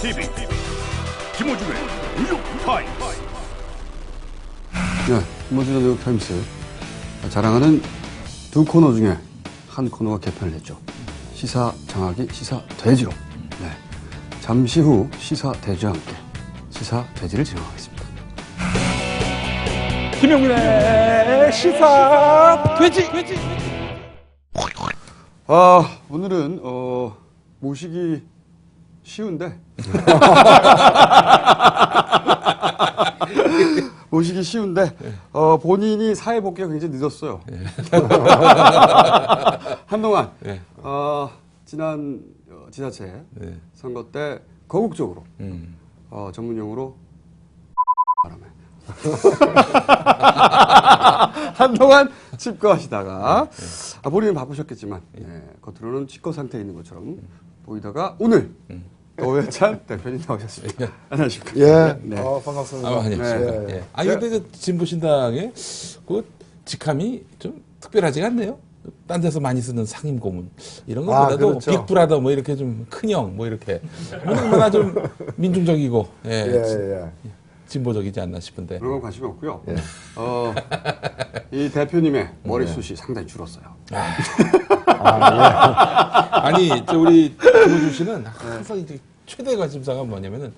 TV 김호준의 뉴욕타임스. 네, 김호준의 뉴욕타임스 자랑하는 두 코너 중에 한 코너가 개편을 했죠. 시사 장악이 시사 돼지로. 네, 잠시 후 시사 돼지와 함께 시사 돼지를 진행하겠습니다. 김용민의 시사 돼지. 오늘은 모시기 쉬운데 모시기 쉬운데 본인이 사회 복귀가 굉장히 늦었어요. 한동안 지난 지자체 선거 때 거국적으로 전문용어로 바람에 한동안 집거하시다가 본인은 바쁘셨겠지만 겉으로는 집거 상태에 있는 것처럼 보이다가 오늘 노회찬 대표님 나오셨습니다. 안녕하십니까? 예, 네. 반갑습니다. 안녕하십니까? 예. 요새 그 진보신당의 그 직함이 좀 특별하지가 않네요. 딴 데서 많이 쓰는 상임고문 이런 것보다도 그렇죠. 빅브라더 뭐 이렇게 좀 큰형 뭐 이렇게 얼마나 좀 민중적이고 진보적이지 않나 싶은데. 그런 건 관심이 없고요. 이 대표님의 머리숱이 상당히 줄었어요. 아니, 우리 김호준 씨는 항상 이제 최대 관심사가 뭐냐면은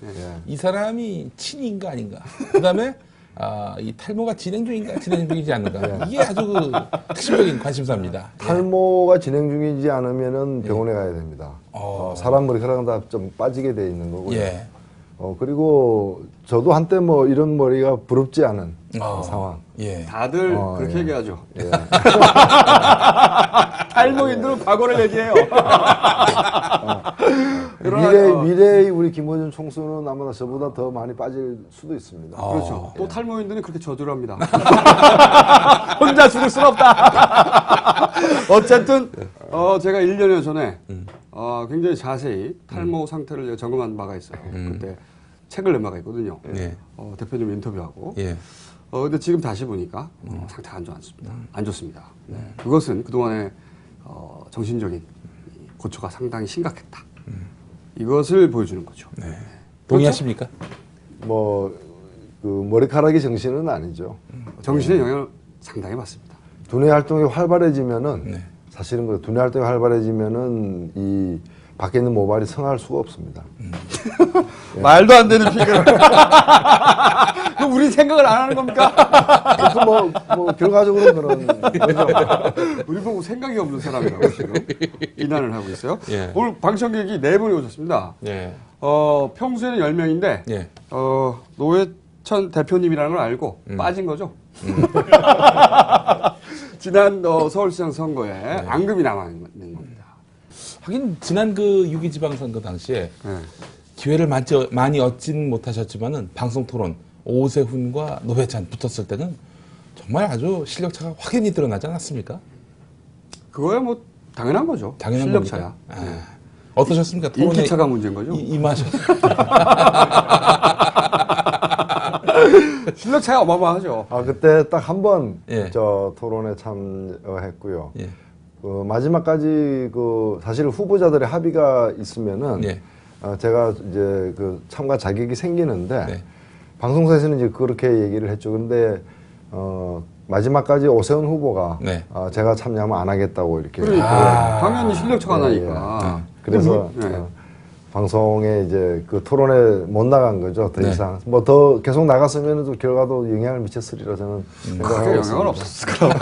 이 사람이 친인가 아닌가. 그 다음에 이 탈모가 진행 중인가 진행 중이지 않는가. 이게 아주 그 핵심적인 관심사입니다. 탈모가 진행 중이지 않으면은 병원에 가야 됩니다. 사람 머리카락은 다 좀 빠지게 돼 있는 거고요. 예. 그리고 저도 한때 뭐 이런 머리가 부럽지 않은 상황. 예. 다들 그렇게 얘기하죠. 탈모인들은 과거를 얘기해요. 미래의 우리 김호준 총수는 아마 저보다 더 많이 빠질 수도 있습니다. 그렇죠. 또 탈모인들은 그렇게 저주를 합니다. 혼자 죽을 순 없다. 어쨌든 제가 1년여 전에 굉장히 자세히 탈모 상태를 점검한 바가 있어요. 그때 책을 낸 바가 있거든요. 대표님 인터뷰하고. 근데 지금 다시 보니까 상태가 안 좋습니다. 그것은 그동안의 정신적인 고초가 상당히 심각했다. 이것을 보여주는 거죠. 동의하십니까? 그 머리카락이 정신은 아니죠. 정신의 영향을 상당히 받습니다. 두뇌 활동이 활발해지면은 사실은 그 두뇌 활동이 활발해지면은 이 밖에 있는 모발이 성할 수가 없습니다. 말도 안 되는 피그를. 그럼 우리 생각을 안 하는 겁니까? 뭐 결과적으로 그런 거죠. 우리 보고 생각이 없는 사람이라고 지금 비난을 하고 있어요. 오늘 방청객이 4분이 오셨습니다. 평소에는 10명인데 노회찬 대표님이라는 걸 알고 빠진 거죠. 지난 서울시장 선거에 앙금이 남아있는 겁니다. 하긴 지난 그 6.2 지방선거 당시에 기회를 많이 얻진 못하셨지만은 방송 토론 오세훈과 노회찬 붙었을 때는 정말 아주 실력차가 확연히 드러나지 않았습니까? 그거야 뭐 당연한 거죠. 당연한 실력차야. 어떠셨습니까? 토론에 인기차가 문제인 거죠. 실력차가 어마어마하죠. 그때 딱 한 번 저 토론에 참여했고요. 마지막까지 사실 후보자들의 합의가 있으면은 제가 이제 참가 자격이 생기는데 방송사에서는 이제 그렇게 얘기를 했죠. 근데 마지막까지 오세훈 후보가 제가 참여하면 안 하겠다고 이렇게. 당연히 실력차가 나니까. 그래서 방송에 이제 그 토론에 못 나간 거죠. 더 이상 뭐 더 계속 나갔으면 또 결과도 영향을 미쳤으리라 저는 생각하고 크게 있습니다. 영향은 없었을 거라고.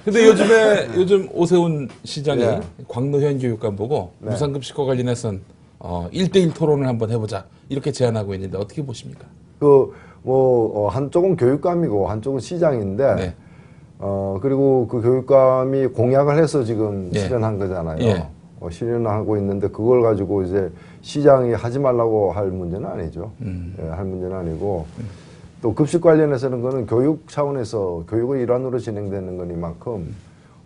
근데 요즘 오세훈 시장이 광노현 교육감 보고 무상급식과 관련해서는 1대1 토론을 한번 해보자 이렇게 제안하고 있는데 어떻게 보십니까? 한쪽은 교육감이고 한쪽은 시장인데 그리고 그 교육감이 공약을 해서 지금 실현한 거잖아요. 실현하고 있는데 그걸 가지고 이제 시장이 하지 말라고 할 문제는 아니죠. 할 문제는 아니고 또 급식 관련해서는 그거는 교육 차원에서 교육의 일환으로 진행되는 거니만큼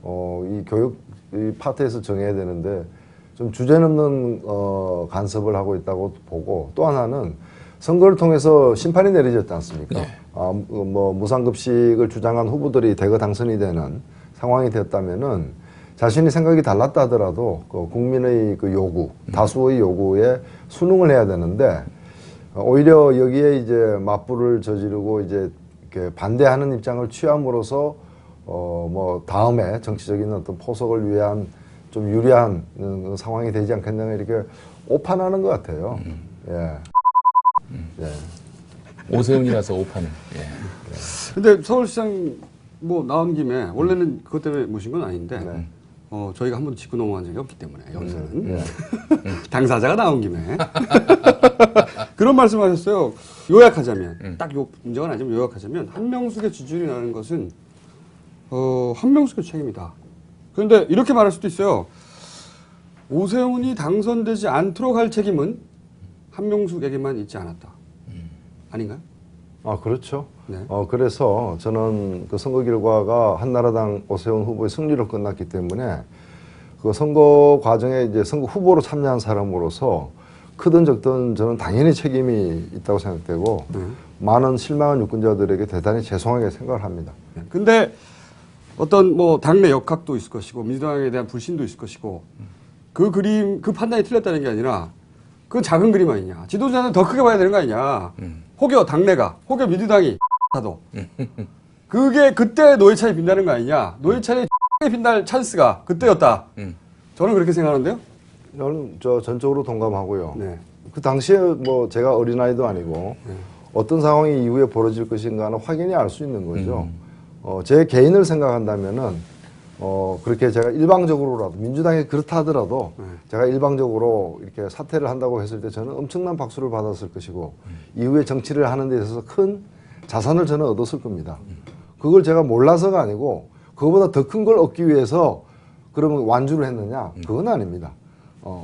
이 교육 이 파트에서 정해야 되는데 좀 주제넘는 간섭을 하고 있다고 보고 또 하나는 선거를 통해서 심판이 내려졌지 않습니까? 무상급식을 주장한 후보들이 대거 당선이 되는 상황이 됐다면은 자신이 생각이 달랐다 하더라도 그 국민의 그 요구, 다수의 요구에 순응을 해야 되는데 오히려 여기에 이제 맞불을 저지르고 이제 이렇게 반대하는 입장을 취함으로써 뭐 다음에 정치적인 어떤 포석을 위한 좀 유리한 상황이 되지 않겠느냐 이렇게 오판하는 것 같아요. 예. 예. 오세훈이라서 오판을. 예. 근데 서울시장 뭐 나온 김에 원래는 그것 때문에 모신 건 아닌데 네. 저희가 한 번도 짚고 넘어간 적이 없기 때문에 여기서는 예. 당사자가 나온 김에 그런 말씀하셨어요. 요약하자면 딱 요 문제가 아니지만 요약하자면 한명숙의 지지율이 나는 것은 한명숙의 책임이다. 그런데 이렇게 말할 수도 있어요. 오세훈이 당선되지 않도록 할 책임은 한명숙에게만 있지 않았다. 아닌가요? 아, 그렇죠. 네. 그래서 저는 그 선거 결과가 한나라당 오세훈 후보의 승리로 끝났기 때문에 그 선거 과정에 이제 선거 후보로 참여한 사람으로서 크든 적든 저는 당연히 책임이 있다고 생각되고 많은 실망한 유권자들에게 대단히 죄송하게 생각을 합니다. 근데 어떤 뭐 당내 역학도 있을 것이고 민주당에 대한 불신도 있을 것이고 그 그림, 그 판단이 틀렸다는 게 아니라 그건 작은 그림 아니냐. 지도자는 더 크게 봐야 되는 거 아니냐. 혹여 당내가, 혹여 민주당이 하도 그게 그때 노회찬이 빈다는 거 아니냐. 노회찬이 빈날 찬스가 그때였다. 저는 그렇게 생각하는데요. 저는 전적으로 동감하고요. 네. 그 당시에 뭐 제가 어린아이도 아니고 어떤 상황이 이후에 벌어질 것인가는 확연히 알 수 있는 거죠. 제 개인을 생각한다면은 그렇게 제가 일방적으로라도 민주당이 그렇다 하더라도 제가 일방적으로 이렇게 사퇴를 한다고 했을 때 저는 엄청난 박수를 받았을 것이고 이후에 정치를 하는 데 있어서 큰 자산을 저는 얻었을 겁니다. 그걸 제가 몰라서가 아니고 그거보다 더 큰 걸 얻기 위해서 그러면 완주를 했느냐? 그건 아닙니다.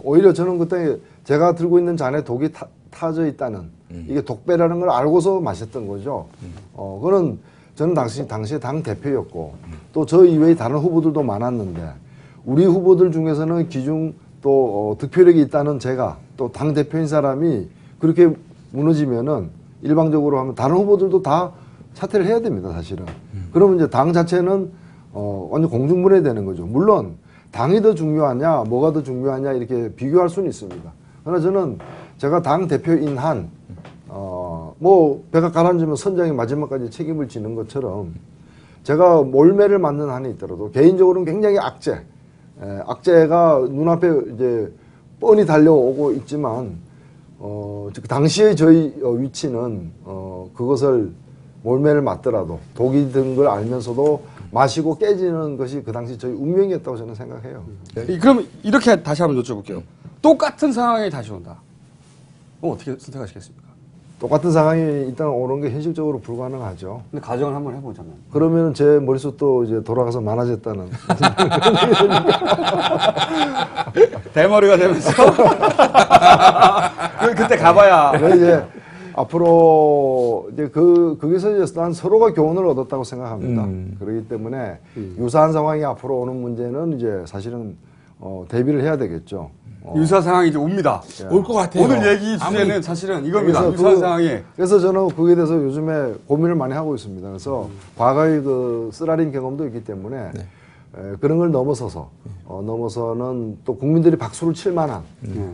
오히려 저는 그때 제가 들고 있는 잔에 독이 타져 있다는 이게 독배라는 걸 알고서 마셨던 거죠. 그거는 저는 당시에 당 대표였고 또 저 이외의 다른 후보들도 많았는데 우리 후보들 중에서는 기중 또 득표력이 있다는 제가 또 당 대표인 사람이 그렇게 무너지면은 일방적으로 하면 다른 후보들도 다 사퇴를 해야 됩니다, 사실은. 그러면 이제 당 자체는 완전 공중분해되는 거죠. 물론 당이 더 중요하냐, 뭐가 더 중요하냐 이렇게 비교할 수는 있습니다. 그러나 저는 제가 당 대표인 한 뭐 배가 가라앉으면 선장이 마지막까지 책임을 지는 것처럼 제가 몰매를 맞는 한이 있더라도 개인적으로는 굉장히 악재가 눈앞에 이제 뻔히 달려오고 있지만 그 당시에 저희 위치는 그것을 몰매를 맞더라도 독이 든 걸 알면서도 마시고 깨지는 것이 그 당시 저희 운명이었다고 저는 생각해요. 그럼 이렇게 다시 한번 여쭤볼게요. 똑같은 상황이 다시 온다. 어떻게 선택하시겠습니까? 똑같은 상황이 일단 오는 게 현실적으로 불가능하죠. 근데 가정을 한번 해보자면. 그러면 제 머릿속도 이제 돌아가서 많아졌다는. 대머리가 되면서. 그때 가봐야. 이제 앞으로 이제 거기서 이제 난 서로가 교훈을 얻었다고 생각합니다. 그렇기 때문에 유사한 상황이 앞으로 오는 문제는 이제 사실은 대비를 해야 되겠죠. 유사 상황이 이제 옵니다. 올 것 같아요. 오늘 얘기 주제는 사실은 이겁니다. 그래서 유사한 상황이. 그래서 저는 거기에 대해서 요즘에 고민을 많이 하고 있습니다. 그래서 과거의 그 쓰라린 경험도 있기 때문에 그런 걸 넘어서서 넘어서는 또 국민들이 박수를 칠 만한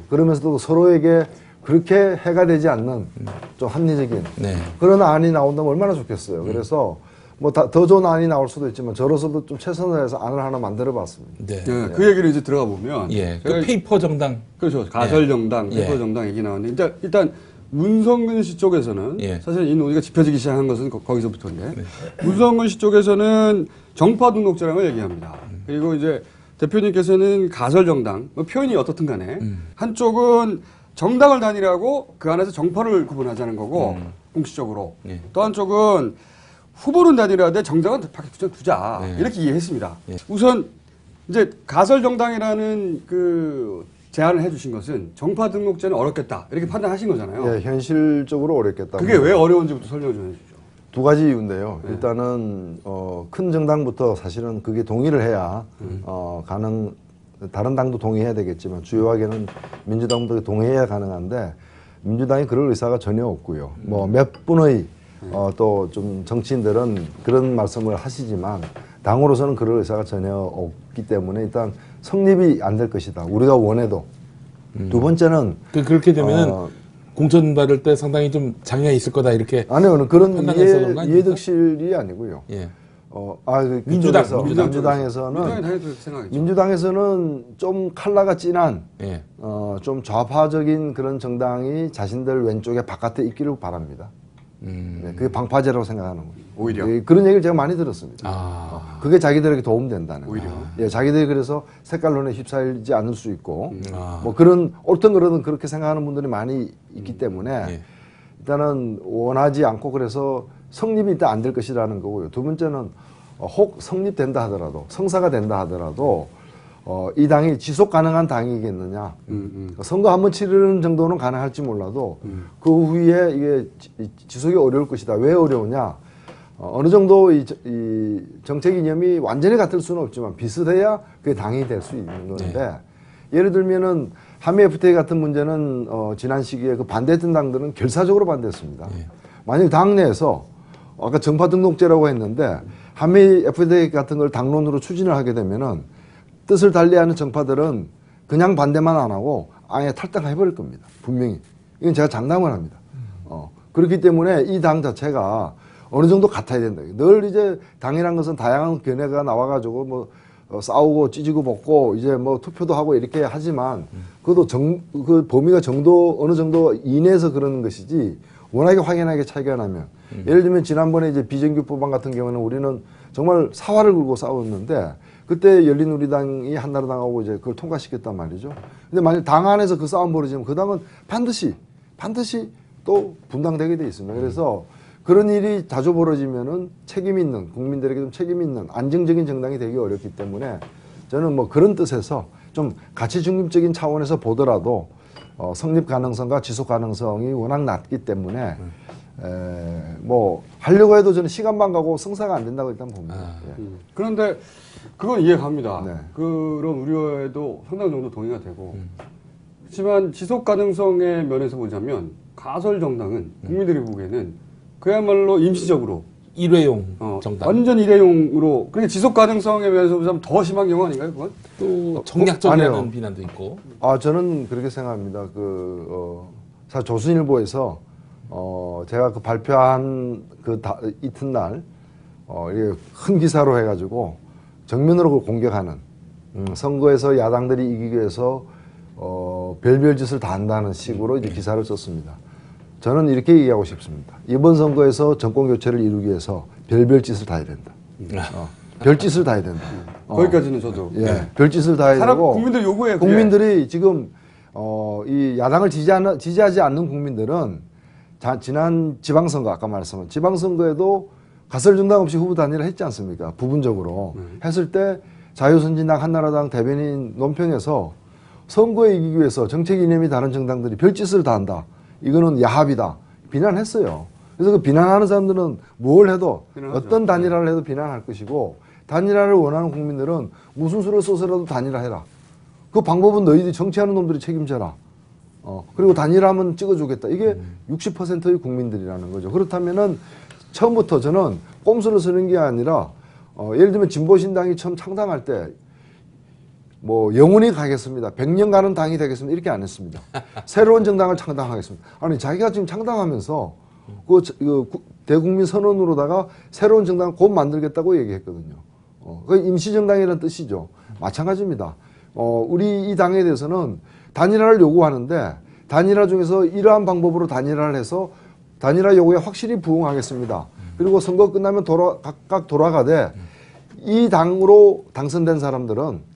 그러면서도 서로에게 그렇게 해가 되지 않는 좀 합리적인 그런 안이 나온다면 얼마나 좋겠어요. 그래서 뭐 더 좋은 안이 나올 수도 있지만 저로서도 좀 최선을 해서 안을 하나 만들어 봤습니다. 네. 그 얘기를 이제 들어가 보면. 그 페이퍼 정당. 그렇죠. 가설 정당, 페이퍼 정당 얘기 나왔는데 일단 문성근 씨 쪽에서는 사실 이 논의가 짚혀지기 시작한 것은 거기서부터인데 문성근 씨 쪽에서는 정파 등록제라는 걸 얘기합니다. 그리고 이제 대표님께서는 가설 정당, 뭐 표현이 어떻든 간에 한쪽은 정당을 단일하고 그 안에서 정파를 구분하자는 거고 공식적으로 또 한쪽은 후보는 단일화돼 정당은 밖에 두자 이렇게 이해했습니다. 우선 이제 가설 정당이라는 그 제안을 해주신 것은 정파 등록제는 어렵겠다 이렇게 판단하신 거잖아요. 예, 현실적으로 어렵겠다. 그게 왜 어려운지부터 설명 좀 해주죠. 두 가지 이유인데요. 일단은 큰 정당부터 사실은 그게 동의를 해야 다른 당도 동의해야 되겠지만 주요하게는 민주당부터 동의해야 가능한데 민주당이 그럴 의사가 전혀 없고요. 뭐 몇 분의 또 좀 정치인들은 그런 말씀을 하시지만 당으로서는 그럴 의사가 전혀 없기 때문에 일단 성립이 안 될 것이다. 우리가 원해도. 두 번째는 그렇게 되면은 공천 받을 때 상당히 좀 장애가 있을 거다 이렇게. 아니요, 그런 판단해서 그런 거 아닙니까? 이해득실이 아니고요. 예. 민주당에서는 민주당에서는 좀 컬러가 진한 예. 좀 좌파적인 그런 정당이 자신들 왼쪽에 바깥에 있기를 바랍니다. 네, 그게 방파제라고 생각하는 거예요. 오히려 그런 얘기를 제가 많이 들었습니다. 그게 자기들에게 도움된다는 오히려. 거예요. 예, 자기들이 그래서 색깔론에 휩싸이지 않을 수 있고 뭐 그런 옳든 그러든 그렇게 생각하는 분들이 많이 있기 때문에 예. 일단은 원하지 않고 그래서 성립이 일단 안 될 것이라는 거고요. 두 번째는 혹 성립된다 하더라도 성사가 된다 하더라도 이 당이 지속 가능한 당이겠느냐. 선거 한번 치르는 정도는 가능할지 몰라도 그 후에 이게 지속이 어려울 것이다. 왜 어려우냐. 어느 정도 이 정책 이념이 완전히 같을 수는 없지만 비슷해야 그게 당이 될 수 있는 건데 예를 들면은 한미 FTA 같은 문제는 지난 시기에 그 반대했던 당들은 결사적으로 반대했습니다. 만약 당내에서 아까 정파 등록제라고 했는데 한미 FTA 같은 걸 당론으로 추진을 하게 되면은 뜻을 달리하는 정파들은 그냥 반대만 안 하고 아예 탈당해버릴 겁니다. 분명히. 이건 제가 장담을 합니다. 그렇기 때문에 이 당 자체가 어느 정도 같아야 된다. 늘 이제 당이란 것은 다양한 견해가 나와가지고 뭐 싸우고 찢고 벗고 이제 뭐 투표도 하고 이렇게 하지만 그것도 그 범위가 어느 정도 이내에서 그러는 것이지 워낙에 확연하게 차이가 나면 예를 들면 지난번에 이제 비정규 법안 같은 경우는 우리는 정말 사활을 걸고 싸웠는데 그때 열린우리당이 한나라당하고 이제 그걸 통과시켰단 말이죠. 근데 만약 당 안에서 그 싸움 벌어지면 그 당은 반드시 또 분당되게 돼 있습니다. 그래서 그런 일이 자주 벌어지면은 책임 있는 국민들에게 좀 책임 있는 안정적인 정당이 되기 어렵기 때문에 저는 뭐 그런 뜻에서 좀 가치 중립적인 차원에서 보더라도 성립 가능성과 지속 가능성이 워낙 낮기 때문에 뭐 하려고 해도 저는 시간만 가고 성사가 안 된다고 일단 봅니다. 예. 그런데 그건 이해갑니다. 네. 그런 우려에도 상당 정도 동의가 되고 그렇지만 지속 가능성의 면에서 보자면 가설 정당은 국민들이 보기에는 그야말로 임시적으로 일회용 정당. 완전 일회용으로 그러니까 지속 가능성에 면에서 보자면 더 심한 경우 아닌가요? 그건? 또 정략적이라는 아니요. 비난도 있고. 저는 그렇게 생각합니다. 사실 조선일보에서 제가 그 발표한 이튿날 이게 큰 기사로 해가지고 정면으로 그걸 공격하는 선거에서 야당들이 이기기 위해서 별별 짓을 다 한다는 식으로 이제 기사를 썼습니다. 저는 이렇게 얘기하고 싶습니다. 이번 선거에서 정권 교체를 이루기 위해서 별별 짓을 다 해야 된다. 별짓을 다 해야 된다. 거기까지는 저도. 예, 별짓을 다 해야 되고 국민들 요구해. 국민들이 지금 이 야당을 지지하지 않는 국민들은 지난 지방선거 아까 말씀한 지방선거에도 가설 정당 없이 후보 단일화 했지 않습니까? 부분적으로 했을 때 자유선진당 한나라당 대변인 논평에서 선거에 이기기 위해서 정책 이념이 다른 정당들이 별짓을 다 한다. 이거는 야합이다. 비난했어요. 그래서 그 비난하는 사람들은 뭘 해도 비난하죠. 어떤 단일화를 해도 비난할 것이고 단일화를 원하는 국민들은 무슨 수를 써서라도 단일화해라. 그 방법은 너희들이 정치하는 놈들이 책임져라. 그리고 단일화하면 찍어주겠다. 이게 60%의 국민들이라는 거죠. 그렇다면은 처음부터 저는 꼼수를 쓰는 게 아니라 예를 들면 진보신당이 처음 창당할 때 뭐 영원히 가겠습니다. 100년 가는 당이 되겠습니다. 이렇게 안 했습니다. 새로운 정당을 창당하겠습니다. 아니 자기가 지금 창당하면서 그 대국민 선언으로다가 새로운 정당을 곧 만들겠다고 얘기했거든요. 그 임시정당이라는 뜻이죠. 마찬가지입니다. 우리 이 당에 대해서는 단일화를 요구하는데 단일화 중에서 이러한 방법으로 단일화를 해서 단일화 요구에 확실히 부응하겠습니다. 그리고 선거 끝나면 각각 돌아가되 이 당으로 당선된 사람들은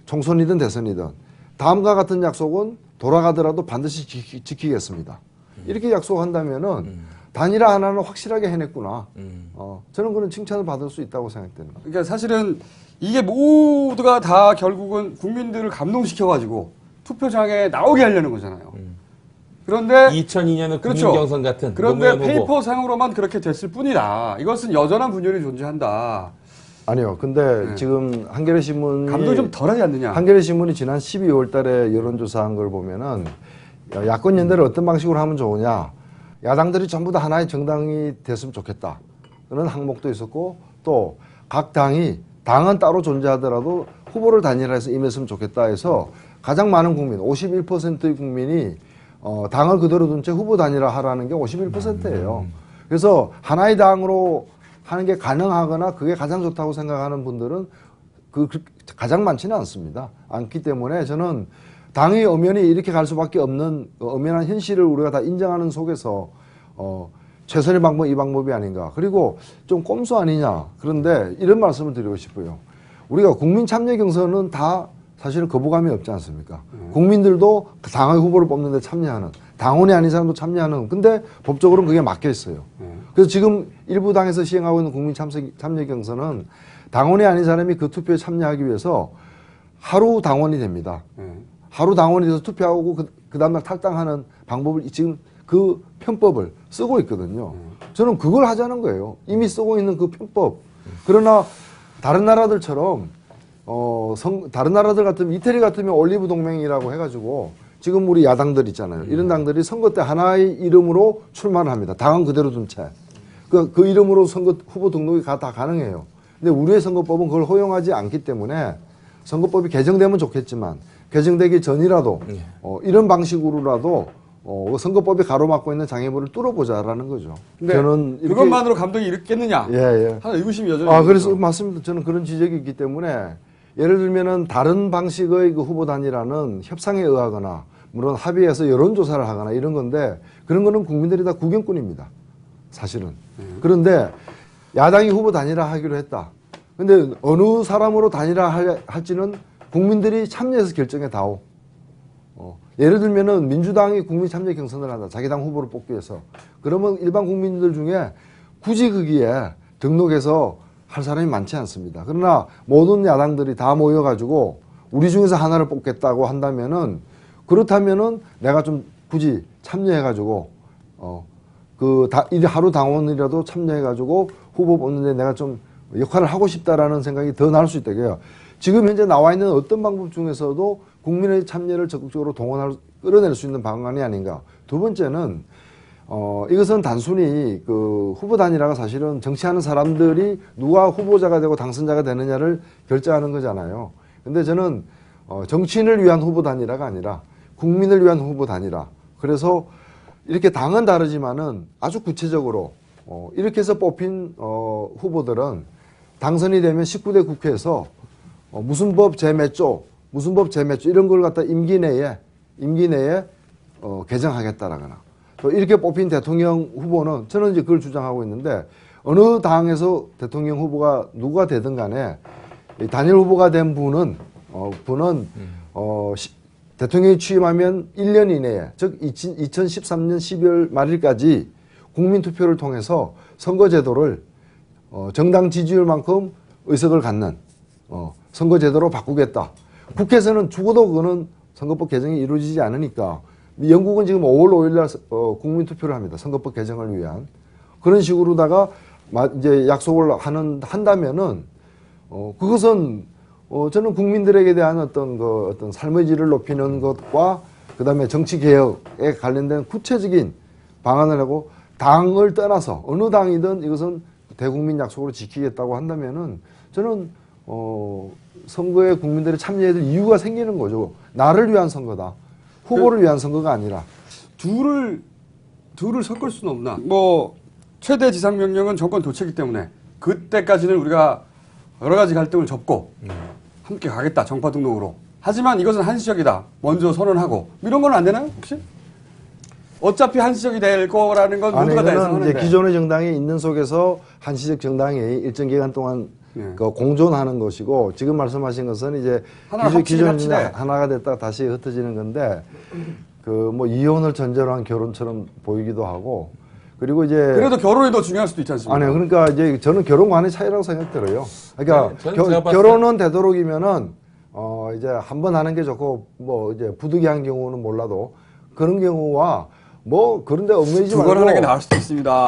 총선이든 대선이든 다음과 같은 약속은 돌아가더라도 반드시 지키겠습니다. 이렇게 약속한다면은 단일화 하나는 확실하게 해냈구나. 저는 그런 칭찬을 받을 수 있다고 생각됩니다. 그러니까 사실은 이게 모두가 다 결국은 국민들을 감동시켜가지고 투표장에 나오게 하려는 거잖아요. 그런데 2002년은 그렇죠. 국민경선 같은 그런데 노무현 후보. 페이퍼상으로만 그렇게 됐을 뿐이다. 이것은 여전한 분열이 존재한다. 아니요. 근데 지금 한겨레 신문이 감동이 좀 덜하지 않느냐. 한겨레 신문이 지난 12월 달에 여론조사한 걸 보면은 야권 연대를 어떤 방식으로 하면 좋으냐. 야당들이 전부 다 하나의 정당이 됐으면 좋겠다. 그런 항목도 있었고 또 각 당이 당은 따로 존재하더라도 후보를 단일화해서 임했으면 좋겠다 해서 가장 많은 국민, 51%의 국민이 당을 그대로 둔 채 후보 단일화 하라는 게 51%예요. 그래서 하나의 당으로 하는 게 가능하거나 그게 가장 좋다고 생각하는 분들은 가장 많지는 않습니다. 않기 때문에 저는 당의 엄연히 이렇게 갈 수밖에 없는 엄연한 현실을 우리가 다 인정하는 속에서 최선의 방법 이 방법이 아닌가. 그리고 좀 꼼수 아니냐. 그런데 이런 말씀을 드리고 싶어요. 우리가 국민 참여 경선은 다 사실은 거부감이 없지 않습니까? 국민들도 당의 후보를 뽑는 데 참여하는, 당원이 아닌 사람도 참여하는, 근데 법적으로는 그게 막혀 있어요. 그래서 지금 일부 당에서 시행하고 있는 국민 참여 경선은 당원이 아닌 사람이 그 투표에 참여하기 위해서 하루 당원이 됩니다. 하루 당원이 돼서 투표하고 그 다음날 탈당하는 방법을 지금 그 편법을 쓰고 있거든요. 저는 그걸 하자는 거예요. 이미 쓰고 있는 그 편법. 그러나 다른 나라들처럼 다른 나라들 같으면 이태리 같으면 올리브 동맹이라고 해가지고 지금 우리 야당들 있잖아요. 이런 당들이 선거 때 하나의 이름으로 출마를 합니다. 당은 그대로 둔 채. 그 이름으로 선거 후보 등록이 다 가능해요. 근데 우리의 선거법은 그걸 허용하지 않기 때문에 선거법이 개정되면 좋겠지만 개정되기 전이라도 이런 방식으로라도 선거법이 가로막고 있는 장애물을 뚫어보자라는 거죠. 근데 저는 이렇게 그것만으로 감동이 일으켰느냐? 예. 하나 의구심이 여전히. 그래서 있죠. 맞습니다. 저는 그런 지적이 있기 때문에 예를 들면은 다른 방식의 그 후보 단일화는 협상에 의하거나 물론 합의해서 여론조사를 하거나 이런 건데 그런 거는 국민들이 다 구경꾼입니다. 사실은. 그런데 야당이 후보 단일화 하기로 했다. 근데 어느 사람으로 단일화 할지는 국민들이 참여해서 결정해 다오. 예를 들면은 민주당이 국민 참여 경선을 한다. 자기 당 후보를 뽑기 위해서. 그러면 일반 국민들 중에 굳이 거기에 등록해서 할 사람이 많지 않습니다. 그러나 모든 야당들이 다 모여가지고 우리 중에서 하나를 뽑겠다고 한다면은 그렇다면은 내가 좀 굳이 참여해가지고 하루 당원이라도 참여해가지고 후보 뽑는데 내가 좀 역할을 하고 싶다라는 생각이 더 나올 수 있다고요. 지금 현재 나와 있는 어떤 방법 중에서도 국민의 참여를 적극적으로 끌어낼 수 있는 방안이 아닌가. 두 번째는 이것은 단순히 그 후보 단일화가 사실은 정치하는 사람들이 누가 후보자가 되고 당선자가 되느냐를 결정하는 거잖아요. 근데 저는 정치인을 위한 후보 단일화가 아니라 국민을 위한 후보 단일화. 그래서 이렇게 당은 다르지만은 아주 구체적으로 이렇게 해서 뽑힌 후보들은 당선이 되면 19대 국회에서 무슨 법 제몇 조 이런 걸 갖다 임기 내에 개정하겠다라거나 또 이렇게 뽑힌 대통령 후보는 저는 이제 그걸 주장하고 있는데 어느 당에서 대통령 후보가 누가 되든 간에 단일 후보가 된 분은 대통령이 취임하면 1년 이내에 즉 2013년 12월 말일까지 국민투표를 통해서 선거제도를 정당 지지율만큼 의석을 갖는 선거제도로 바꾸겠다. 국회에서는 죽어도 그거는 선거법 개정이 이루어지지 않으니까 영국은 지금 5월 5일 날 국민투표를 합니다. 선거법 개정을 위한. 그런 식으로다가 이제 약속을 한다면은 그것은 저는 국민들에게 대한 어떤 삶의 질을 높이는 것과 그다음에 정치 개혁에 관련된 구체적인 방안을 하고 당을 떠나서 어느 당이든 이것은 대국민 약속으로 지키겠다고 한다면은 저는 선거에 국민들이 참여해야 될 이유가 생기는 거죠. 나를 위한 선거다. 후보를 위한 선거가 아니라. 둘을 섞을 수는 없나. 뭐 최대 지상명령은 정권 교체이기 때문에 그때까지는 우리가 여러 가지 갈등을 접고 함께 가겠다. 정파 등록으로. 하지만 이것은 한시적이다. 먼저 선언하고. 이런 건 안 되나요? 혹시? 어차피 한시적이 될 거라는 건 모두가 다 예상하는데. 이제 기존의 정당이 있는 속에서 한시적 정당이 일정 기간 동안 공존하는 것이고 지금 말씀하신 것은 이제 기존 정당 하나가 됐다가 다시 흩어지는 건데 그 뭐 이혼을 전제로 한 결혼처럼 보이기도 하고 그리고 이제 그래도 결혼이 더 중요할 수도 있지 않습니까? 아니요. 그러니까 이제 저는 결혼과의 차이라고 생각들어요. 그러니까 네, 결혼은 되도록이면은 이제 한 번 하는 게 좋고 뭐 이제 부득이한 경우는 몰라도 그런 경우와 뭐 그런데 얽매이지 말고 두 번 하는 게 나을 수도 있습니다.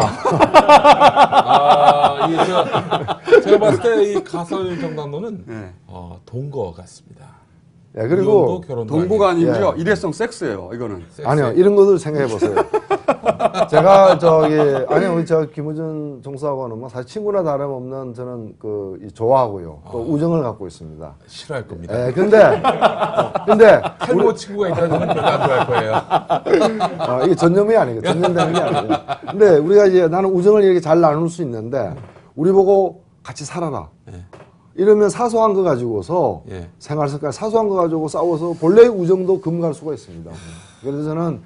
제가 봤을 때 이 가설 정당론은 네. 동거 같습니다. 예, 그리고 이혼도 결혼도 동거가 아니고요. 예. 일회성 섹스예요. 이거는. 아니요, 이런 것들 생각해 보세요. 제가 아니요, 우리 김우준 총수하고는 뭐 사실 친구나 다름없는 저는 좋아하고요. 또 우정을 갖고 있습니다. 싫어할 겁니다. 예, 근데 탈모 친구가 있다는 건 별로 안 좋아할 거예요. 이게 전념이 아니고 전념되는 게 아니에요. 근데 우리가 이제 나는 우정을 이렇게 잘 나눌 수 있는데 우리 보고 같이 살아라. 이러면 사소한 거 가지고서 예. 생활 습관 사소한 거 가지고 싸워서 본래의 우정도 금갈 수가 있습니다. 그래서 저는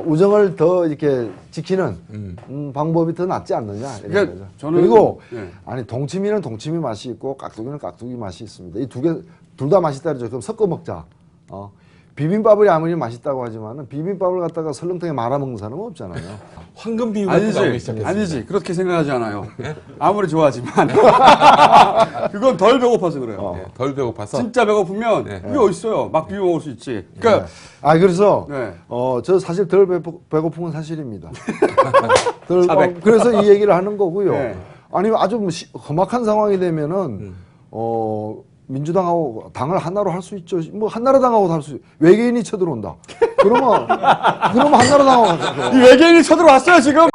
우정을 더 이렇게 지키는 방법이 더 낫지 않느냐 이런 그러니까 거죠. 저는- 그리고 예. 아니 동치미는 동치미 맛이 있고 깍두기는 깍두기 맛이 있습니다. 이 두 개 둘 다 맛있다 그러죠. 그럼 섞어 먹자. 비빔밥이 아무리 맛있다고 하지만은 비빔밥을 갖다가 설렁탕에 말아 먹는 사람은 없잖아요. 황금 비유가 나오기 아니지, 시작했습니다. 아니지. 그렇게 생각하지 않아요. 아무리 좋아하지만 그건 덜 배고파서 그래요. 예, 덜 배고파서. 진짜 배고프면 네. 그게 어딨어요. 막 비벼 먹을 수 있지. 그러니까 그래서 네. 저 사실 덜 배고픈 건 사실입니다. 자백. 그래서 이 얘기를 하는 거고요. 네. 아니면 아주 험악한 상황이 되면은 민주당하고 당을 하나로 할 수 있죠. 뭐 한나라당하고도 할 수 있죠. 외계인이 쳐들어온다. 그러면 한나라당하고 가죠. 이 외계인이 쳐들어왔어요 지금.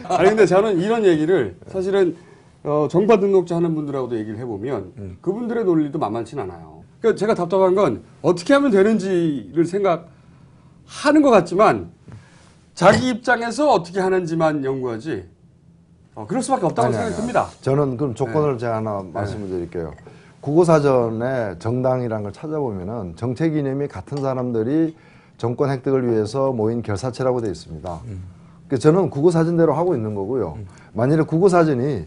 아니 근데 저는 이런 얘기를 사실은 정파 등록자 하는 분들하고도 얘기를 해보면 그분들의 논리도 만만치는 않아요. 그러니까 제가 답답한 건 어떻게 하면 되는지를 생각하는 것 같지만 자기 입장에서 어떻게 하는지만 연구하지 그럴 수밖에 없다고 생각이 듭니다. 저는 그럼 조건을 제가 하나 말씀을 드릴게요. 국어사전에 정당이라는 걸 찾아보면은 정책 이념이 같은 사람들이 정권 획득을 위해서 모인 결사체라고 되어 있습니다. 그래서 저는 국어사전대로 하고 있는 거고요. 만일에 국어사전이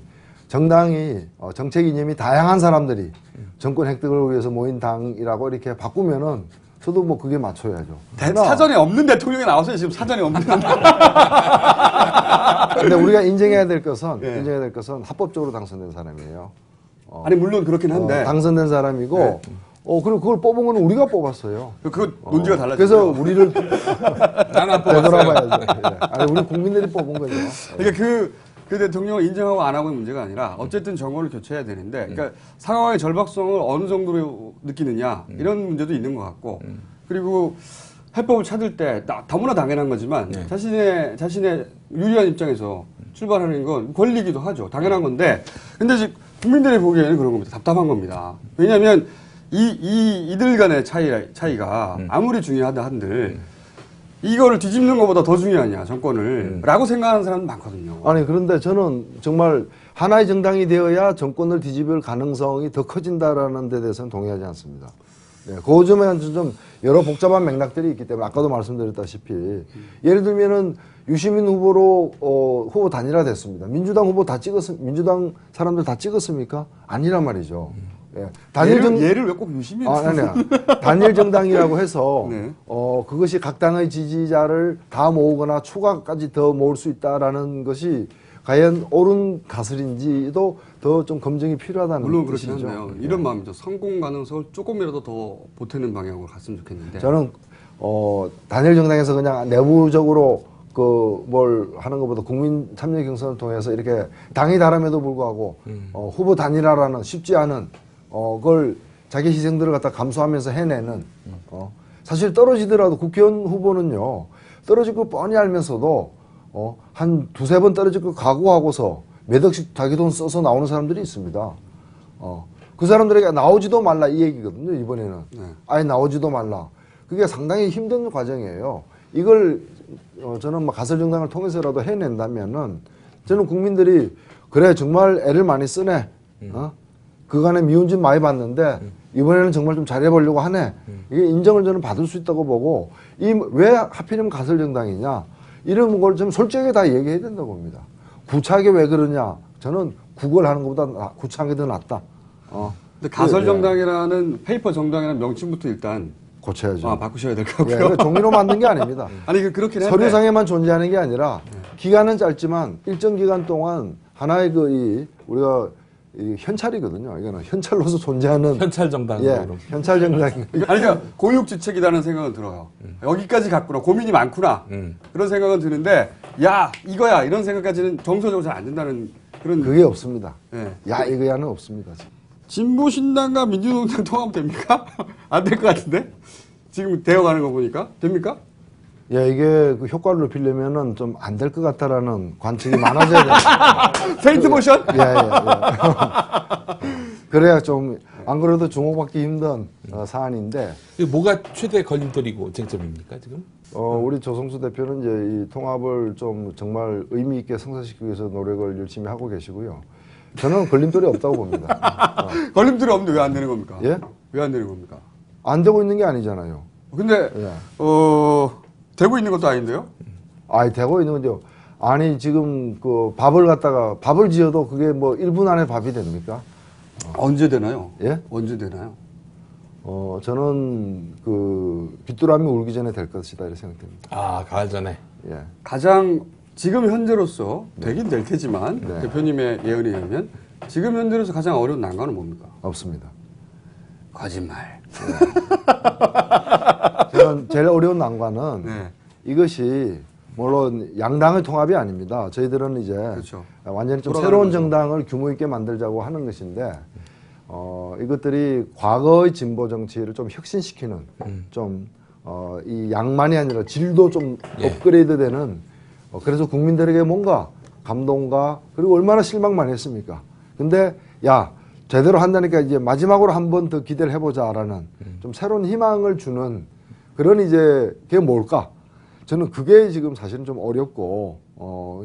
정당이 정책 이념이 다양한 사람들이 정권 획득을 위해서 모인 당이라고 이렇게 바꾸면은 저도 뭐 그게 맞춰야죠. 사전에 없는 대통령이 나와서 지금 사전에 없는 근데 우리가 인정해야 될 것은 네. 합법적으로 당선된 사람이에요. 아니 물론 그렇긴 한데 당선된 사람이고 그리고 그걸 뽑은 건 우리가 뽑았어요. 그 논지가 달라지죠. 그래서 우리를 나나 되돌아봐야죠. 예. 아니 우리 국민들이 뽑은 거죠. 그러니까 그 대통령을 인정하고 안 하고의 문제가 아니라 어쨌든 정권을 교체해야 되는데 그러니까 상황의 절박성을 어느 정도로 느끼느냐 이런 문제도 있는 것 같고 그리고 해법을 찾을 때 너무나 당연한 거지만 자신의 유리한 입장에서 출발하는 건 권리이기도 하죠. 당연한 건데 근데 지금 국민들이 보기에는 그런 겁니다. 답답한 겁니다. 왜냐하면 이들 간의 차이가 아무리 중요하다 한들 이거를 뒤집는 것보다 더 중요하냐 정권을 라고 생각하는 사람도 많거든요. 아니 그런데 저는 정말 하나의 정당이 되어야 정권을 뒤집을 가능성이 더 커진다라는 데 대해서는 동의하지 않습니다. 그 점에는 좀 여러 복잡한 맥락들이 있기 때문에 아까도 말씀드렸다시피 예를 들면은 유시민 후보로 후보 단일화됐습니다. 민주당 후보 민주당 사람들 다 찍었습니까? 아니란 말이죠. 얘를 왜 꼭 유시민? 아니야. 단일 정당이라고 해서 네. 그것이 각 당의 지지자를 다 모으거나 추가까지 더 모을 수 있다라는 것이 과연 옳은 가설인지도 더 좀 검증이 필요하다는 물론 그렇긴 뜻이죠. 한데요. 이런 마음이죠. 성공 가능성을 조금이라도 더 보태는 방향으로 갔으면 좋겠는데. 저는 단일 정당에서 그냥 내부적으로 뭘 하는 것보다 국민 참여 경선을 통해서 이렇게 당이 다름에도 불구하고 후보 단일화라는 쉽지 않은 그걸 자기 희생들을 갖다 감수하면서 해내는 사실 떨어지더라도 국회의원 후보는요 떨어질 거 뻔히 알면서도 한 두세 번 떨어질 거 각오하고서 몇 억씩 자기 돈 써서 나오는 사람들이 있습니다. 그 사람들에게 나오지도 말라 이 얘기거든요 이번에는. 아예 나오지도 말라. 그게 상당히 힘든 과정이에요. 이걸 저는 뭐 가설 정당을 통해서라도 해낸다면은 저는 국민들이 그래 정말 애를 많이 쓰네. 그간에 미운 짓 많이 봤는데 이번에는 정말 좀 잘해보려고 하네. 이게 인정을 저는 받을 수 있다고 보고 왜 하필이면 가설 정당이냐 이런 걸 좀 솔직하게 다 얘기해야 된다고 봅니다. 구차하게 왜 그러냐 저는 구걸하는 것보다 구차한 게 더 낫다. 근데 가설 정당이라는 페이퍼 정당이라는 명칭부터 일단 고쳐야죠. 바꾸셔야 될 것 예, 같고요. 종이로 만든 게 아닙니다. 아니 그렇긴 한데 서류상에만 존재하는 게 아니라 기간은 짧지만 일정 기간 동안 하나의 우리가 현찰이거든요. 이거는 현찰로서 존재하는 현찰 정당. 현찰 정당. 아니 그러니까 고육지책이라는 생각은 들어요. 여기까지 갔구나 고민이 많구나 그런 생각은 드는데 야 이거야 이런 생각까지는 정서적으로 잘 안 된다는 그런 그게 없습니다. 예. 야 이거야는 없습니다. 지금. 진보신당과 민주동당 통합 됩니까? 안 될 것 같은데? 지금 대응하는 거 보니까 됩니까? 예, 이게 그 효과를 높이려면은 좀 안 될 것 같다라는 관측이 많아져야 돼요. 페인트 모션? 예, 예, 예. 그래야 좀 안 그래도 주목받기 힘든 사안인데 이게 뭐가 최대 걸림돌이고 쟁점입니까 지금? 우리 조성수 대표는 이제 이 통합을 좀 정말 의미 있게 성사시키기 위해서 노력을 열심히 하고 계시고요. 저는 걸림돌이 없다고 봅니다. 걸림돌이 없는데 왜 안 되는 겁니까? 예? 왜 안 되는 겁니까? 안 되고 있는 게 아니잖아요. 근데 예. 되고 있는 것도 아닌데요? 아니 되고 있는 거죠. 아니 지금 그 밥을 지어도 그게 뭐 1분 안에 밥이 됩니까? 언제 되나요? 예? 언제 되나요? 저는 그 귀뚜라미 울기 전에 될 것이다 이렇게 생각됩니다. 아 가을 전에. 예. 가장 지금 현재로서 되긴 될 테지만 네. 대표님의 예언에 의하면 지금 현재로서 가장 어려운 난관은 뭡니까? 없습니다. 거짓말. 저는 제일 어려운 난관은 네. 이것이 물론 양당의 통합이 아닙니다. 저희들은 이제 그렇죠. 완전히 좀 돌아가는 새로운 거죠. 정당을 규모 있게 만들자고 하는 것인데 이것들이 과거의 진보 정치를 좀 혁신시키는 이 양만이 아니라 질도 좀 예. 업그레이드되는 그래서 국민들에게 뭔가 감동과 그리고 얼마나 실망 많이 했습니까? 근데 야 제대로 한다니까 이제 마지막으로 한 번 더 기대를 해보자라는 좀 새로운 희망을 주는 그런 이제 그게 뭘까? 저는 그게 지금 사실은 좀 어렵고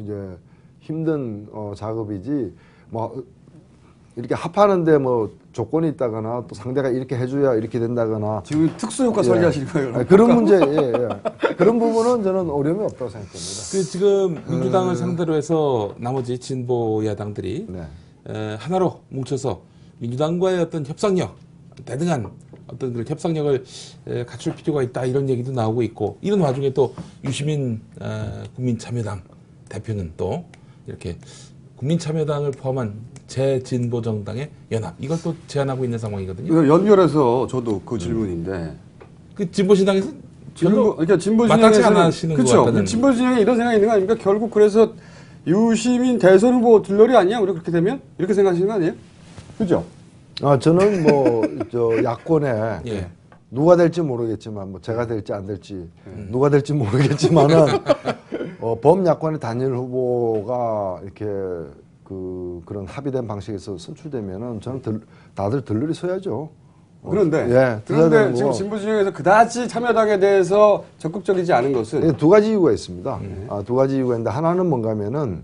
이제 힘든 작업이지 뭐 이렇게 합하는데 뭐 조건이 있다거나 또 상대가 이렇게 해줘야 이렇게 된다거나 지금 특수효과 설계하시는 거예요? 아니, 그런 문제 그런 부분은 저는 어려움이 없다고 생각합니다. 그 지금 민주당을 상대로 해서 나머지 진보 야당들이 네. 하나로 뭉쳐서 민주당과의 어떤 협상력, 대등한 어떤 그런 협상력을 갖출 필요가 있다 이런 얘기도 나오고 있고 이런 와중에 또 유시민 국민참여당 대표는 또 이렇게 국민참여당을 포함한 재진보 정당의 연합 이걸 또 제안하고 있는 상황이거든요. 이거 연결해서 저도 그 질문인데 그 진보신당에서 그러니까 진보 마땅치 진영에서는 않아 하시는 것 그렇죠. 같다는. 진보 진영에 이런 생각이 있는 거 아닙니까? 결국 그래서 유시민 대선 후보 들러리 아니야? 우리 그렇게 되면 이렇게 생각하시는 거 아니에요? 그죠? 저는 뭐 저 야권에 예. 누가 될지 모르겠지만 뭐 제가 될지 안 될지 누가 될지 모르겠지만은 범야권의 단일 후보가 이렇게 그런 합의된 방식에서 선출되면은 저는 다들 들러리 서야죠. 그런데 예, 그런데 되는 지금 거고. 진보 진영에서 그다지 참여당에 대해서 적극적이지 않은 것은 두 가지 이유가 있습니다. 두 가지 이유가 있는데 하나는 뭔가면은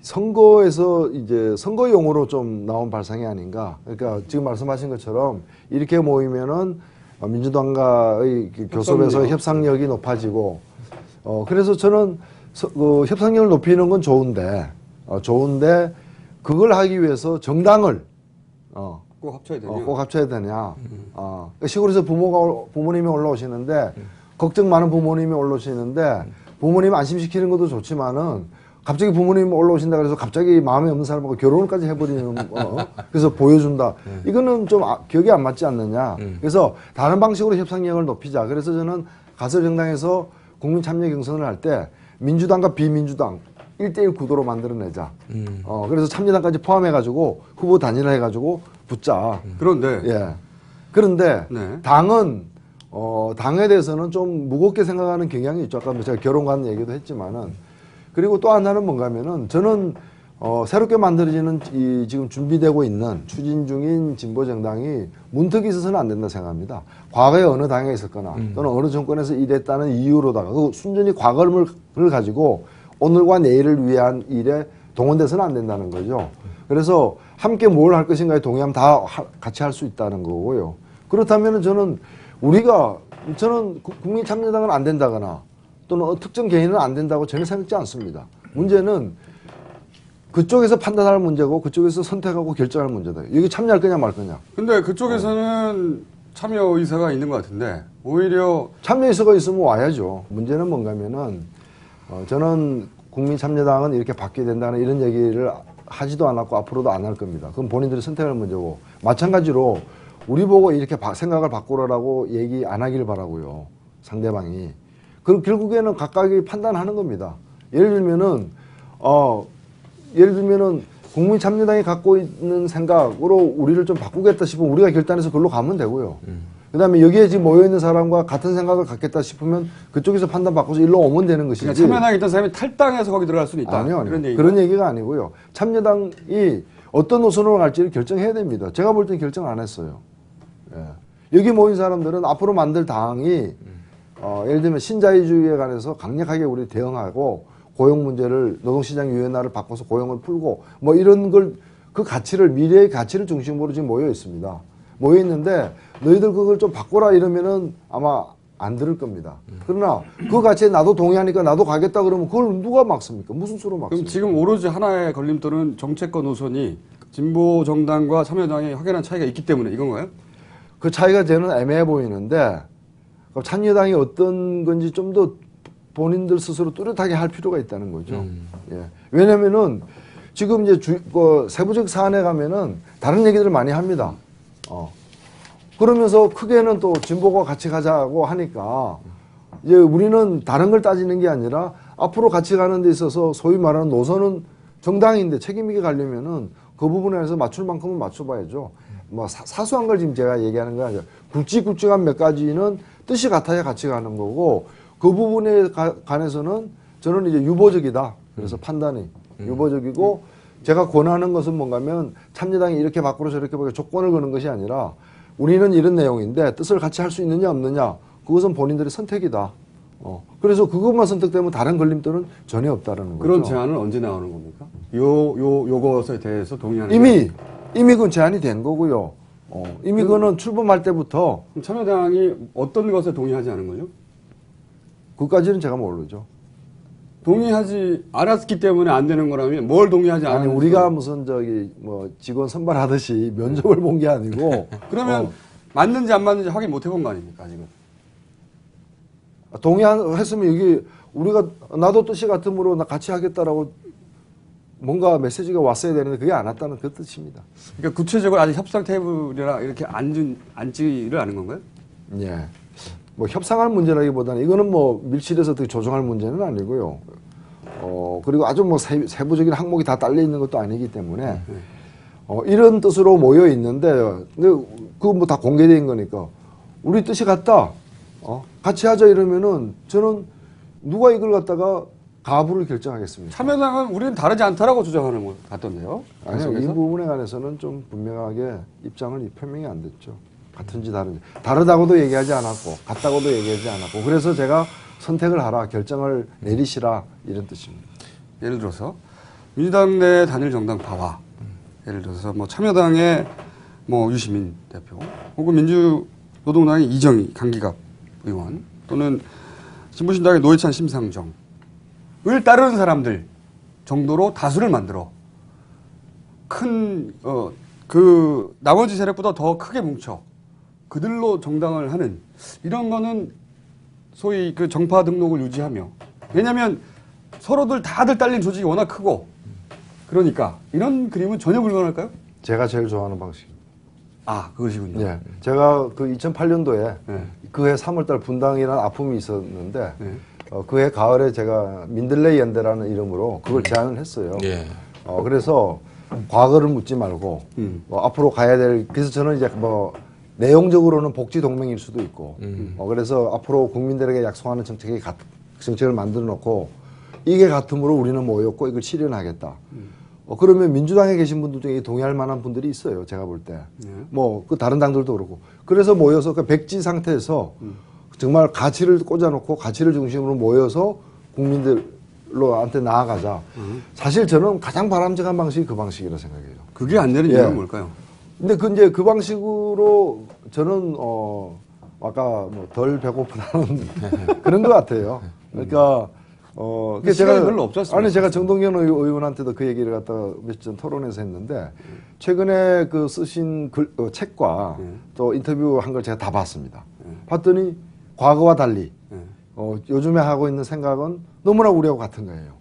선거에서 이제 선거용으로 좀 나온 발상이 아닌가. 그러니까 지금 말씀하신 것처럼 이렇게 모이면은 민주당과의 교섭에서 협상력이 높아지고 그래서 저는 협상력을 높이는 건 좋은데 그걸 하기 위해서 정당을 꼭 합쳐야 되냐? 꼭 합쳐야 되냐. 시골에서 부모님이 올라오시는데 걱정 많은 부모님이 올라오시는데 부모님 안심시키는 것도 좋지만은 갑자기 부모님 올라오신다 그래서 갑자기 마음에 없는 사람하고 결혼까지 해버리는 그래서 보여준다. 이거는 좀 기억이 안 맞지 않느냐. 그래서 다른 방식으로 협상력을 높이자. 그래서 저는 가설 정당에서 국민 참여 경선을 할 때 민주당과 비민주당 1대1 구도로 만들어내자. 그래서 참여당까지 포함해가지고 후보 단일화해가지고 붙자. 그런데 그런데 네. 당은 당에 대해서는 좀 무겁게 생각하는 경향이 있죠. 아까 제가 결혼 가는 얘기도 했지만은 그리고 또 하나는 뭔가면은 저는 새롭게 만들어지는 이 지금 준비되고 있는 추진 중인 진보 정당이 문턱이 있어서는 안 된다 생각합니다. 과거에 어느 당에 있었거나 또는 어느 정권에서 일했다는 이유로다가 그 순전히 과거를 가지고 오늘과 내일을 위한 일에 동원돼서는 안 된다는 거죠. 그래서 함께 뭘 할 것인가에 동의하면 다 같이 할 수 있다는 거고요. 그렇다면 저는 국민 참여당은 안 된다거나 또는 특정 개인은 안 된다고 전혀 생각지 않습니다. 문제는 그쪽에서 판단할 문제고 그쪽에서 선택하고 결정할 문제다. 여기 참여할 거냐 말 거냐. 근데 그쪽에서는 참여 의사가 있는 것 같은데 오히려 참여 의사가 있으면 와야죠. 문제는 뭔가면은 저는 국민참여당은 이렇게 바뀌어야 된다는 이런 얘기를 하지도 않았고 앞으로도 안 할 겁니다. 그건 본인들이 선택할 문제고 마찬가지로 우리 보고 이렇게 생각을 바꾸라고 얘기 안 하길 바라고요. 상대방이. 그럼 결국에는 각각이 판단하는 겁니다. 예를 들면은 국민참여당이 갖고 있는 생각으로 우리를 좀 바꾸겠다 싶으면 우리가 결단해서 그걸로 가면 되고요. 그다음에 여기에 지금 모여있는 사람과 같은 생각을 갖겠다 싶으면 그쪽에서 판단 바꿔서 일로 오면 되는 것이지. 그러니까 참여당에 있던 사람이 탈당해서 거기 들어갈 수는 있다. 아니요. 그런 그런 얘기가 아니고요. 참여당이 어떤 노선으로 갈지를 결정해야 됩니다. 제가 볼 땐 결정 안 했어요. 예. 여기 모인 사람들은 앞으로 만들 당이 예를 들면 신자유주의에 관해서 강력하게 우리 대응하고 고용 문제를 노동시장 유연화를 바꿔서 고용을 풀고 뭐 이런 걸 그 가치를 미래의 가치를 중심으로 지금 모여 있습니다. 모여 있는데 너희들 그걸 좀 바꿔라 이러면은 아마 안 들을 겁니다. 그러나 그 가치에 나도 동의하니까 나도 가겠다 그러면 그걸 누가 막습니까? 무슨 수로 막습니까? 그럼 지금 오로지 하나의 걸림돌은 정책과 노선이 진보 정당과 참여당의 확연한 차이가 있기 때문에 이건가요? 그 차이가 저는 애매해 보이는데 참여당이 어떤 건지 좀 더 본인들 스스로 뚜렷하게 할 필요가 있다는 거죠. 예. 왜냐면은 지금 이제 세부적 사안에 가면은 다른 얘기들을 많이 합니다. 그러면서 크게는 또 진보가 같이 가자고 하니까 이제 우리는 다른 걸 따지는 게 아니라 앞으로 같이 가는 데 있어서 소위 말하는 노선은 정당인데 책임있게 가려면은 그 부분에서 맞출 만큼은 맞춰봐야죠. 뭐 사소한 걸 지금 제가 얘기하는 거 아니라 굵직굵직한 몇 가지는 뜻이 같아야 같이 가는 거고 그 부분에 관해서는 저는 이제 유보적이다. 그래서 판단이 유보적이고 제가 권하는 것은 뭔가면 참여당이 이렇게 바꾸고 저렇게 바꾸고 조건을 거는 것이 아니라 우리는 이런 내용인데 뜻을 같이 할 수 있느냐 없느냐 그것은 본인들의 선택이다. 그래서 그것만 선택되면 다른 걸림돌은 전혀 없다라는 거죠. 그런 제안은 언제 나오는 겁니까? 요것에 대해서 동의하는 이미 그건 제안이 된 거고요. 이미 그거는 출범할 때부터 그럼 참여당이 어떤 것에 동의하지 않은 거죠? 그까지는 제가 모르죠. 동의하지 않았기 때문에 안 되는 거라면 뭘 동의하지 않은 아니 우리가 무슨 뭐 직원 선발하듯이 면접을 본 게 아니고 그러면 맞는지 안 맞는지 확인 못 해본 거 아닙니까 지금? 동의했으면 여기 우리가 나도 뜻이 같으므로 나 같이 하겠다라고 뭔가 메시지가 왔어야 되는데 그게 안 왔다는 그 뜻입니다. 그러니까 구체적으로 아직 협상 테이블이라 이렇게 앉지를 않은 건가요? 예. 뭐 협상할 문제라기보다는 이거는 뭐 밀실에서 어떻게 조정할 문제는 아니고요. 그리고 아주 뭐 세부적인 항목이 다 딸려 있는 것도 아니기 때문에 이런 뜻으로 모여 있는데 그거 뭐 다 공개된 거니까 우리 뜻이 같다. 같이 하자 이러면은 저는 누가 이걸 갖다가 가부를 결정하겠습니다. 참여당은 우리는 다르지 않다라고 주장하는 것 같던데요. 아니요, 이 부분에 관해서는 좀 분명하게 입장을 표명이 안 됐죠. 같은지 다른지. 다르다고도 얘기하지 않았고, 같다고도 얘기하지 않았고, 그래서 제가 선택을 하라, 결정을 내리시라, 이런 뜻입니다. 예를 들어서, 민주당 내 단일 정당 파와, 예를 들어서 뭐 참여당의 뭐 유시민 대표, 혹은 민주노동당의 이정희, 강기갑 의원, 또는 진보신당의 노회찬, 심상정을 따르는 사람들 정도로 다수를 만들어 그 나머지 세력보다 더 크게 뭉쳐 그들로 정당을 하는 이런 거는 소위 그 정파 등록을 유지하며 왜냐하면 서로들 다들 딸린 조직이 워낙 크고 그러니까 이런 그림은 전혀 불가능할까요? 제가 제일 좋아하는 방식입니다. 아 그것이군요. 예, 제가 그 2008년도에 네. 그해 3월달 분당이라는 아픔이 있었는데 네. 그해 가을에 제가 민들레이 연대라는 이름으로 그걸 제안을 했어요. 예. 그래서 과거를 묻지 말고 뭐 앞으로 가야 될 그래서 저는 이제 뭐 내용적으로는 복지 동맹일 수도 있고 그래서 앞으로 국민들에게 약속하는 정책을 만들어 놓고 이게 같음으로 우리는 모였고 이걸 실현하겠다. 그러면 민주당에 계신 분들 중에 동의할 만한 분들이 있어요. 제가 볼 때. 뭐 그 다른 당들도 그렇고. 그래서 모여서 그 백지 상태에서 정말 가치를 꽂아놓고 가치를 중심으로 모여서 국민들로한테 나아가자. 사실 저는 가장 바람직한 방식이 그 방식이라 생각해요. 그게 안 되는 이유는 뭘까요? 근데 이제 그 방식으로 저는 아까 뭐 덜 배고프다는 그런 것 같아요. 그러니까 시간이 별로 없지 않습니까? 아니 제가 정동현 의원한테도 그 얘기를 갖다가 며칠 전 토론에서 했는데 최근에 그 쓰신 책과 또 인터뷰한 걸 제가 다 봤습니다. 봤더니 과거와 달리 요즘에 하고 있는 생각은 너무나 우리하고 같은 거예요.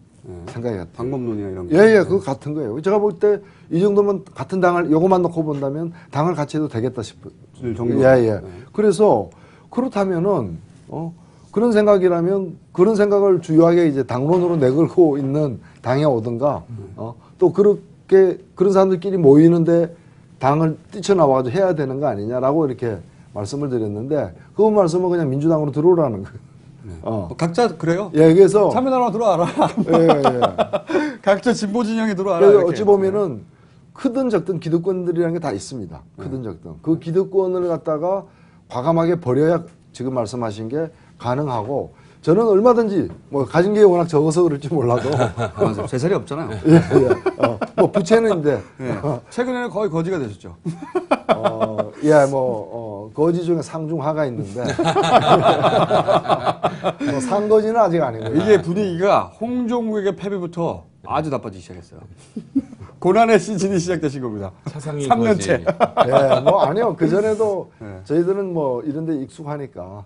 생각이 같아요. 방법론이나 이런 거. 예, 그거 같은 거예요. 제가 볼 때 이 정도면 같은 당을 요거만 놓고 본다면 당을 같이 해도 되겠다 싶어요. 정도. 예. 그래서 그렇다면은 그런 생각이라면 그런 생각을 주요하게 이제 당론으로 내걸고 있는 당에 오든가 또 그렇게 그런 사람들끼리 모이는데 당을 뛰쳐나와가지고 해야 되는 거 아니냐라고 이렇게 말씀을 드렸는데 그 말씀은 그냥 민주당으로 들어오라는 거예요. 각자 그래요. 예, 그래서 참여당으로 들어와라. 예. 각자 진보 진영에 들어와라. 그래서 이렇게. 어찌 보면은 크든 적든 기득권들이라는 게 다 있습니다. 크든 적든 그 기득권을 갖다가 과감하게 버려야 지금 말씀하신 게 가능하고 저는 얼마든지 뭐 가진 게 워낙 적어서 그럴지 몰라도 맞아요. 재산이 없잖아요. 예, 예. 뭐 부채는인데 예. 최근에는 거의 거지가 되셨죠. 예, 거지 중에 상중하가 있는데 뭐 상거지는 아직 아니고요. 이게 분위기가 홍종국의 패배부터 아주 나빠지기 시작했어요. 고난의 시즌이 시작되신 겁니다. 차상위 3년째. 예, 뭐 아니요. 그 전에도 네. 저희들은 뭐 이런데 익숙하니까.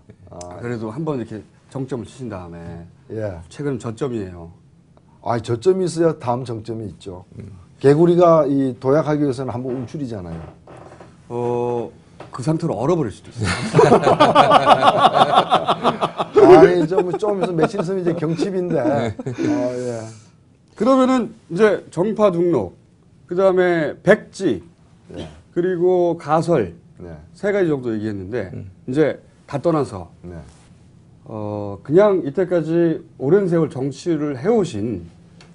그래도 한번 이렇게 정점을 치신 다음에 예. 최근은 저점이에요. 저점이 있어야 다음 정점이 있죠. 개구리가 이 도약하기 위해서는 한번 움츠리잖아요. 그 상태로 얼어버릴 수도 있어요. 아니, 좀 있으면 며칠 있으면 이제 경칩인데. 예. 그러면은 이제 정파 등록, 그 다음에 백지, 네. 그리고 가설 네. 세 가지 정도 얘기했는데 이제 다 떠나서 네. 그냥 이때까지 오랜 세월 정치를 해오신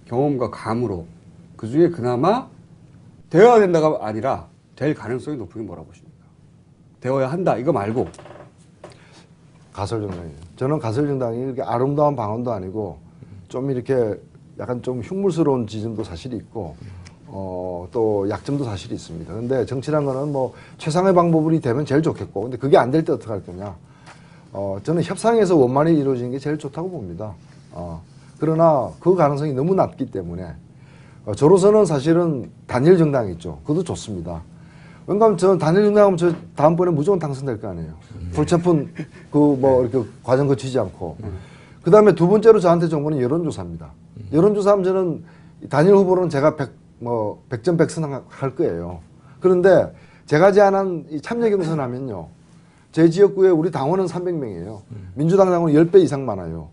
경험과 감으로 그 중에 그나마 되어야 된다가 아니라 될 가능성이 높은 게 뭐라고 보십니까? 되어야 한다 이거 말고 가설정당이에요. 저는 가설정당이 이렇게 아름다운 방언도 아니고 좀 이렇게 약간 좀 흉물스러운 지점도 사실이 있고 또 약점도 사실이 있습니다. 근데 정치란 거는 뭐 최상의 방법이 되면 제일 좋겠고 근데 그게 안 될 때 어떡할 거냐. 저는 협상에서 원만히 이루어지는 게 제일 좋다고 봅니다. 그러나 그 가능성이 너무 낮기 때문에 저로서는 사실은 단일 정당이 있죠. 그것도 좋습니다. 왜냐하면 저는 단일 정당하면 저 다음번에 무조건 당선될 거 아니에요. 골차픈 이렇게 과정 거치지 않고. 그 다음에 두 번째로 저한테 좋은 거는 여론조사입니다. 여론조사하면 저는 단일 후보로는 제가 100점 100선 할 거예요. 그런데 제가 제안한 이 참여 경선하면요. 제 지역구에 우리 당원은 300명이에요. 민주당 당원은 10배 이상 많아요.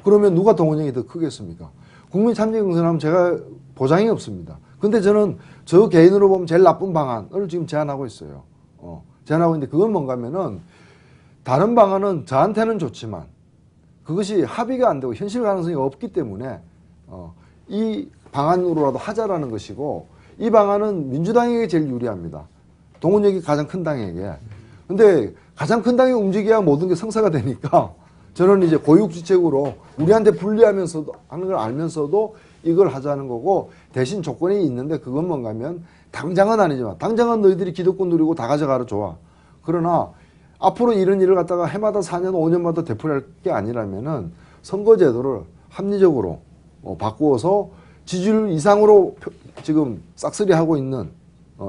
그러면 누가 동원력이 더 크겠습니까? 국민 참여 경선하면 제가 보장이 없습니다. 근데 저는 저 개인으로 보면 제일 나쁜 방안을 지금 제안하고 있어요. 제안하고 있는데 그건 뭔가 하면은 다른 방안은 저한테는 좋지만 그것이 합의가 안 되고 현실 가능성이 없기 때문에 이 방안으로라도 하자라는 것이고 이 방안은 민주당에게 제일 유리합니다. 동원력이 가장 큰 당에게. 근데 가장 큰 당이 움직여야 모든 게 성사가 되니까 저는 이제 고육지책으로 우리한테 불리하면서도 하는 걸 알면서도 이걸 하자는 거고 대신 조건이 있는데 그건 뭔가 하면 당장은 아니지만 당장은 너희들이 기득권 누리고 다 가져가라 좋아. 그러나 앞으로 이런 일을 갖다가 해마다 4년 5년마다 되풀이할 게 아니라면은 선거제도를 합리적으로 바꾸어서 지지율 이상으로 지금 싹쓸이하고 있는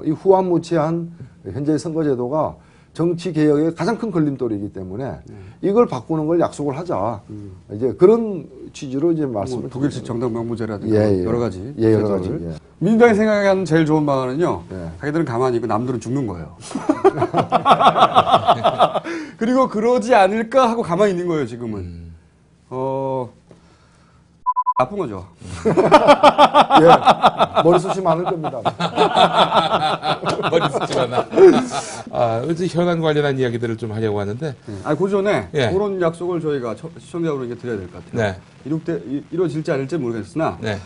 이 후한무치한 현재의 선거제도가 정치 개혁의 가장 큰 걸림돌이기 때문에 이걸 바꾸는 걸 약속을 하자. 이제 그런 취지로 이제 말씀을 독일식 정당 명부제라든가 예. 여러 가지. 예, 여러 가지. 제도를. 예. 민주당이 생각하는 제일 좋은 방안은요. 예. 자기들은 가만히 있고 남들은 죽는 거예요. 그리고 그러지 않을까 하고 가만히 있는 거예요, 지금은. 나쁜 거죠. 예. 머리숱이 많을 겁니다. 머리 쓰지 마나. 어제 현안 관련한 이야기들을 좀 하려고 하는데. 그 전에 예. 그런 약속을 저희가 시청자분에게 드려야 될 것 같아요. 네. 이루어질지 않을지 모르겠으나 네.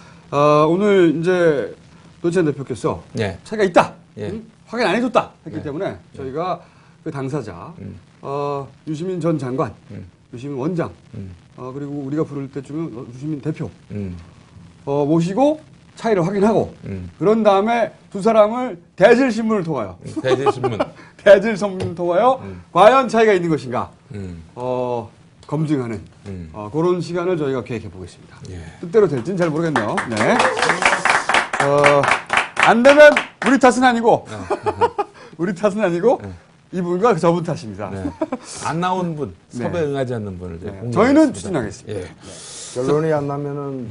오늘 이제 노지현 대표께서 네. 차이가 있다. 예. 확인 안 해줬다. 했기 네. 때문에 저희가 그 당사자 유시민 전 장관, 유시민 원장, 그리고 우리가 부를 때쯤은 유시민 대표 모시고 차이를 확인하고 그런 다음에 두 사람을 대질신문을 통하여 대질신문. 대질신문을 통하여 과연 차이가 있는 것인가 검증하는 그런 시간을 저희가 계획해 보겠습니다. 예. 뜻대로 될지는 잘 모르겠네요. 네. 안 되면 우리 탓은 아니고 우리 탓은 아니고 이분과 저분 탓입니다. 네. 안 나온 분, 섭외 응하지 않는 분을 네. 저희는 추진하겠습니다. 예. 결론이 안 나면은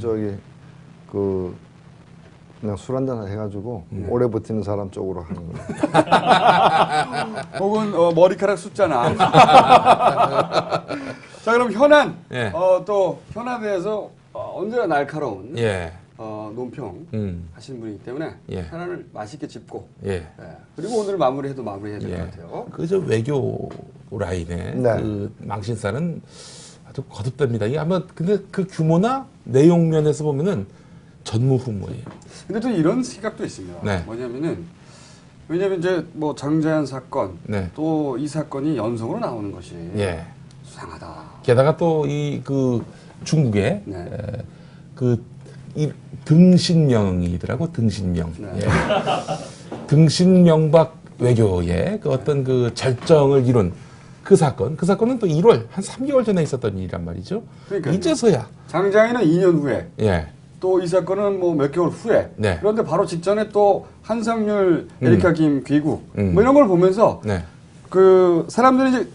그냥 술 한잔 해가지고 오래 버티는 사람 쪽으로 하는 거예요. 혹은 머리카락 숫자나. 자 그럼 현안 예. 또 현안에 대해서 언제나 날카로운 예. 논평 하시는 분이기 때문에 예. 편안을 맛있게 짚고 예. 예. 그리고 오늘 마무리해도 마무리해야 될 것 같아요. 그저 외교 라인의 네. 그 망신살은 아주 거듭됩니다. 이게 아마 근데 그 규모나 내용 면에서 보면은 전무후무예요. 근데 또 이런 시각도 있습니다. 네. 왜냐면 이제 뭐 장자연 사건 네. 또 이 사건이 연속으로 나오는 것이 예. 수상하다. 게다가 또 이 그 중국의 네. 이 등신명이더라고 등신명. 네. 예. 등신명박 외교의 그 어떤 그 절정을 이룬 그 사건은 또 1월 한 3개월 전에 있었던 일이란 말이죠. 그러니까요. 이제서야 장자연은 2년 후에 예. 또 이 사건은 뭐 몇 개월 후에 네. 그런데 바로 직전에 또 한상률, 에리카 김 귀국 뭐 이런 걸 보면서 네. 그 사람들이 이제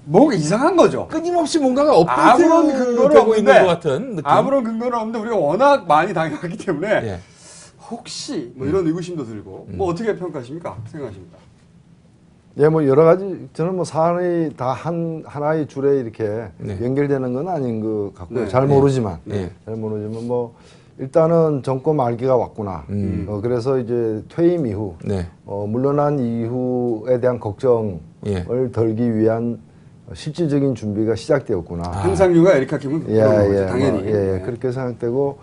뭔가 이상한 거죠. 끊임없이 뭔가가 아무런 근거는 되고 있는 없는데 것 같은 느낌. 아무런 근거는 없는데 우리가 워낙 많이 당해왔기 때문에 예. 혹시 뭐 이런 의구심도 들고 뭐 어떻게 평가하십니까? 생각하십니까? 예, 뭐 여러 가지 저는 뭐 사안이 다 하나의 줄에 이렇게 네. 연결되는 건 아닌 것 같고요. 네. 잘 모르지만, 네. 잘 모르지만 뭐 일단은 정권 말기가 왔구나. 그래서 이제 퇴임 이후, 네. 물러난 이후에 대한 걱정을 예. 덜기 위한 실질적인 준비가 시작되었구나. 한상규가 에리카 김은 예, 그런 거죠, 예, 당연히. 뭐, 예, 그렇게 생각되고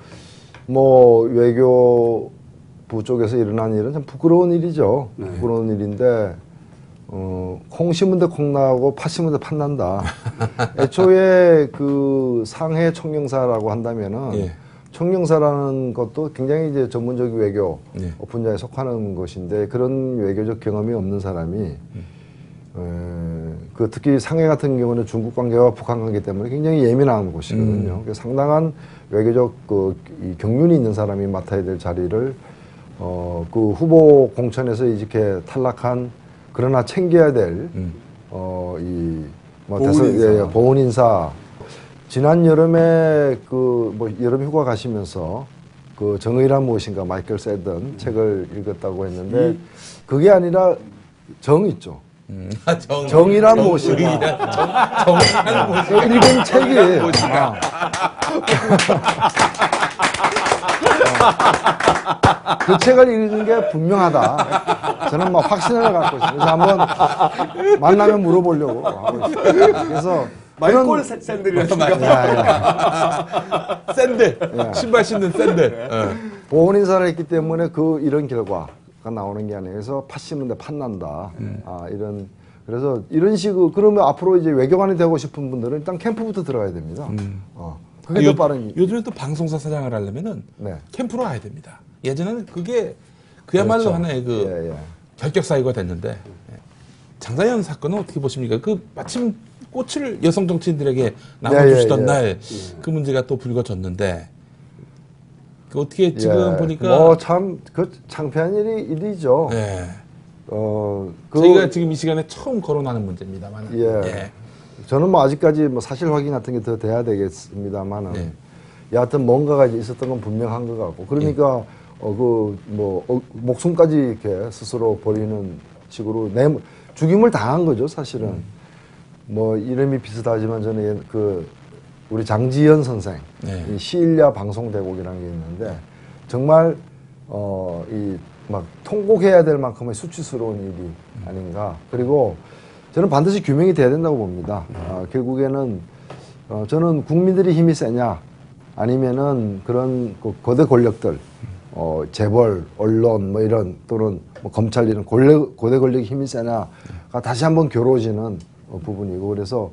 뭐 외교부 쪽에서 일어난 일은 참 부끄러운 일이죠. 네. 부끄러운 일인데 콩 심은 데 콩 나고 팥 심은 데 팥 난다. 애초에 그 상해 총영사라고 한다면은 예. 총영사라는 것도 굉장히 이제 전문적인 외교 네. 분야에 속하는 것인데 그런 외교적 경험이 없는 사람이 그 특히 상해 같은 경우는 중국 관계와 북한 관계 때문에 굉장히 예민한 곳이거든요. 그래서 상당한 외교적 이 경륜이 있는 사람이 맡아야 될 자리를 그 후보 공천에서 이렇게 탈락한 그러나 챙겨야 될 보훈 인사. 지난 여름에 그 뭐 여름 휴가 가시면서 그 정의란 무엇인가 마이클 세던 책을 읽었다고 했는데 그게 아니라 정 있죠. 정의란 무엇인가. 정의란 무엇인가. 읽은 책이 그 책을 읽은 게 분명하다. 저는 막 확신을 갖고 있어요. 그래서 한번 만나면 물어보려고 하고 있어요. 그래서 마이콜 샌들이라는 샌들. 신발 신는 샌들. 보훈 인사를 했기 때문에 이런 결과가 나오는 게 아니에요. 그래서 팥 심는데 팥 난다. 그래서 이런 식으로 그러면 앞으로 이제 외교관이 되고 싶은 분들은 일단 캠프부터 들어가야 됩니다. 그게 더 빠른. 요즘에 또 방송사 사장을 하려면은 네. 캠프로 가야 됩니다. 예전에는 그게 그야말로 그렇죠. 하나의 그 결격 사유가 됐는데 장자연 사건은 어떻게 보십니까? 그 마침 꽃을 여성 정치인들에게 나눠주시던 날 그 문제가 또 불거졌는데 그 어떻게 지금 보니까 참 그 창피한 일이죠. 예. 그 저희가 지금 이 시간에 처음 거론하는 문제입니다만. 예. 저는 뭐 아직까지 뭐 사실 확인 같은 게 더 돼야 되겠습니다만은 여하튼 뭔가가 이제 있었던 건 분명한 것 같고 그러니까 목숨까지 이렇게 스스로 버리는 식으로 죽임을 당한 거죠 사실은. 뭐 이름이 비슷하지만 저는 우리 장지연 선생 이 시일야 방송 대국이라는 게 있는데 정말 막 통곡해야 될 만큼의 수치스러운 일이 아닌가. 그리고 저는 반드시 규명이 돼야 된다고 봅니다. 결국에는 저는 국민들이 힘이 세냐 아니면은 그런 거대 권력들 재벌, 언론 뭐 이런 또는 뭐 검찰 이런 고대 권력이 힘이 세냐가 다시 한번 겨루어지는 부분이고 그래서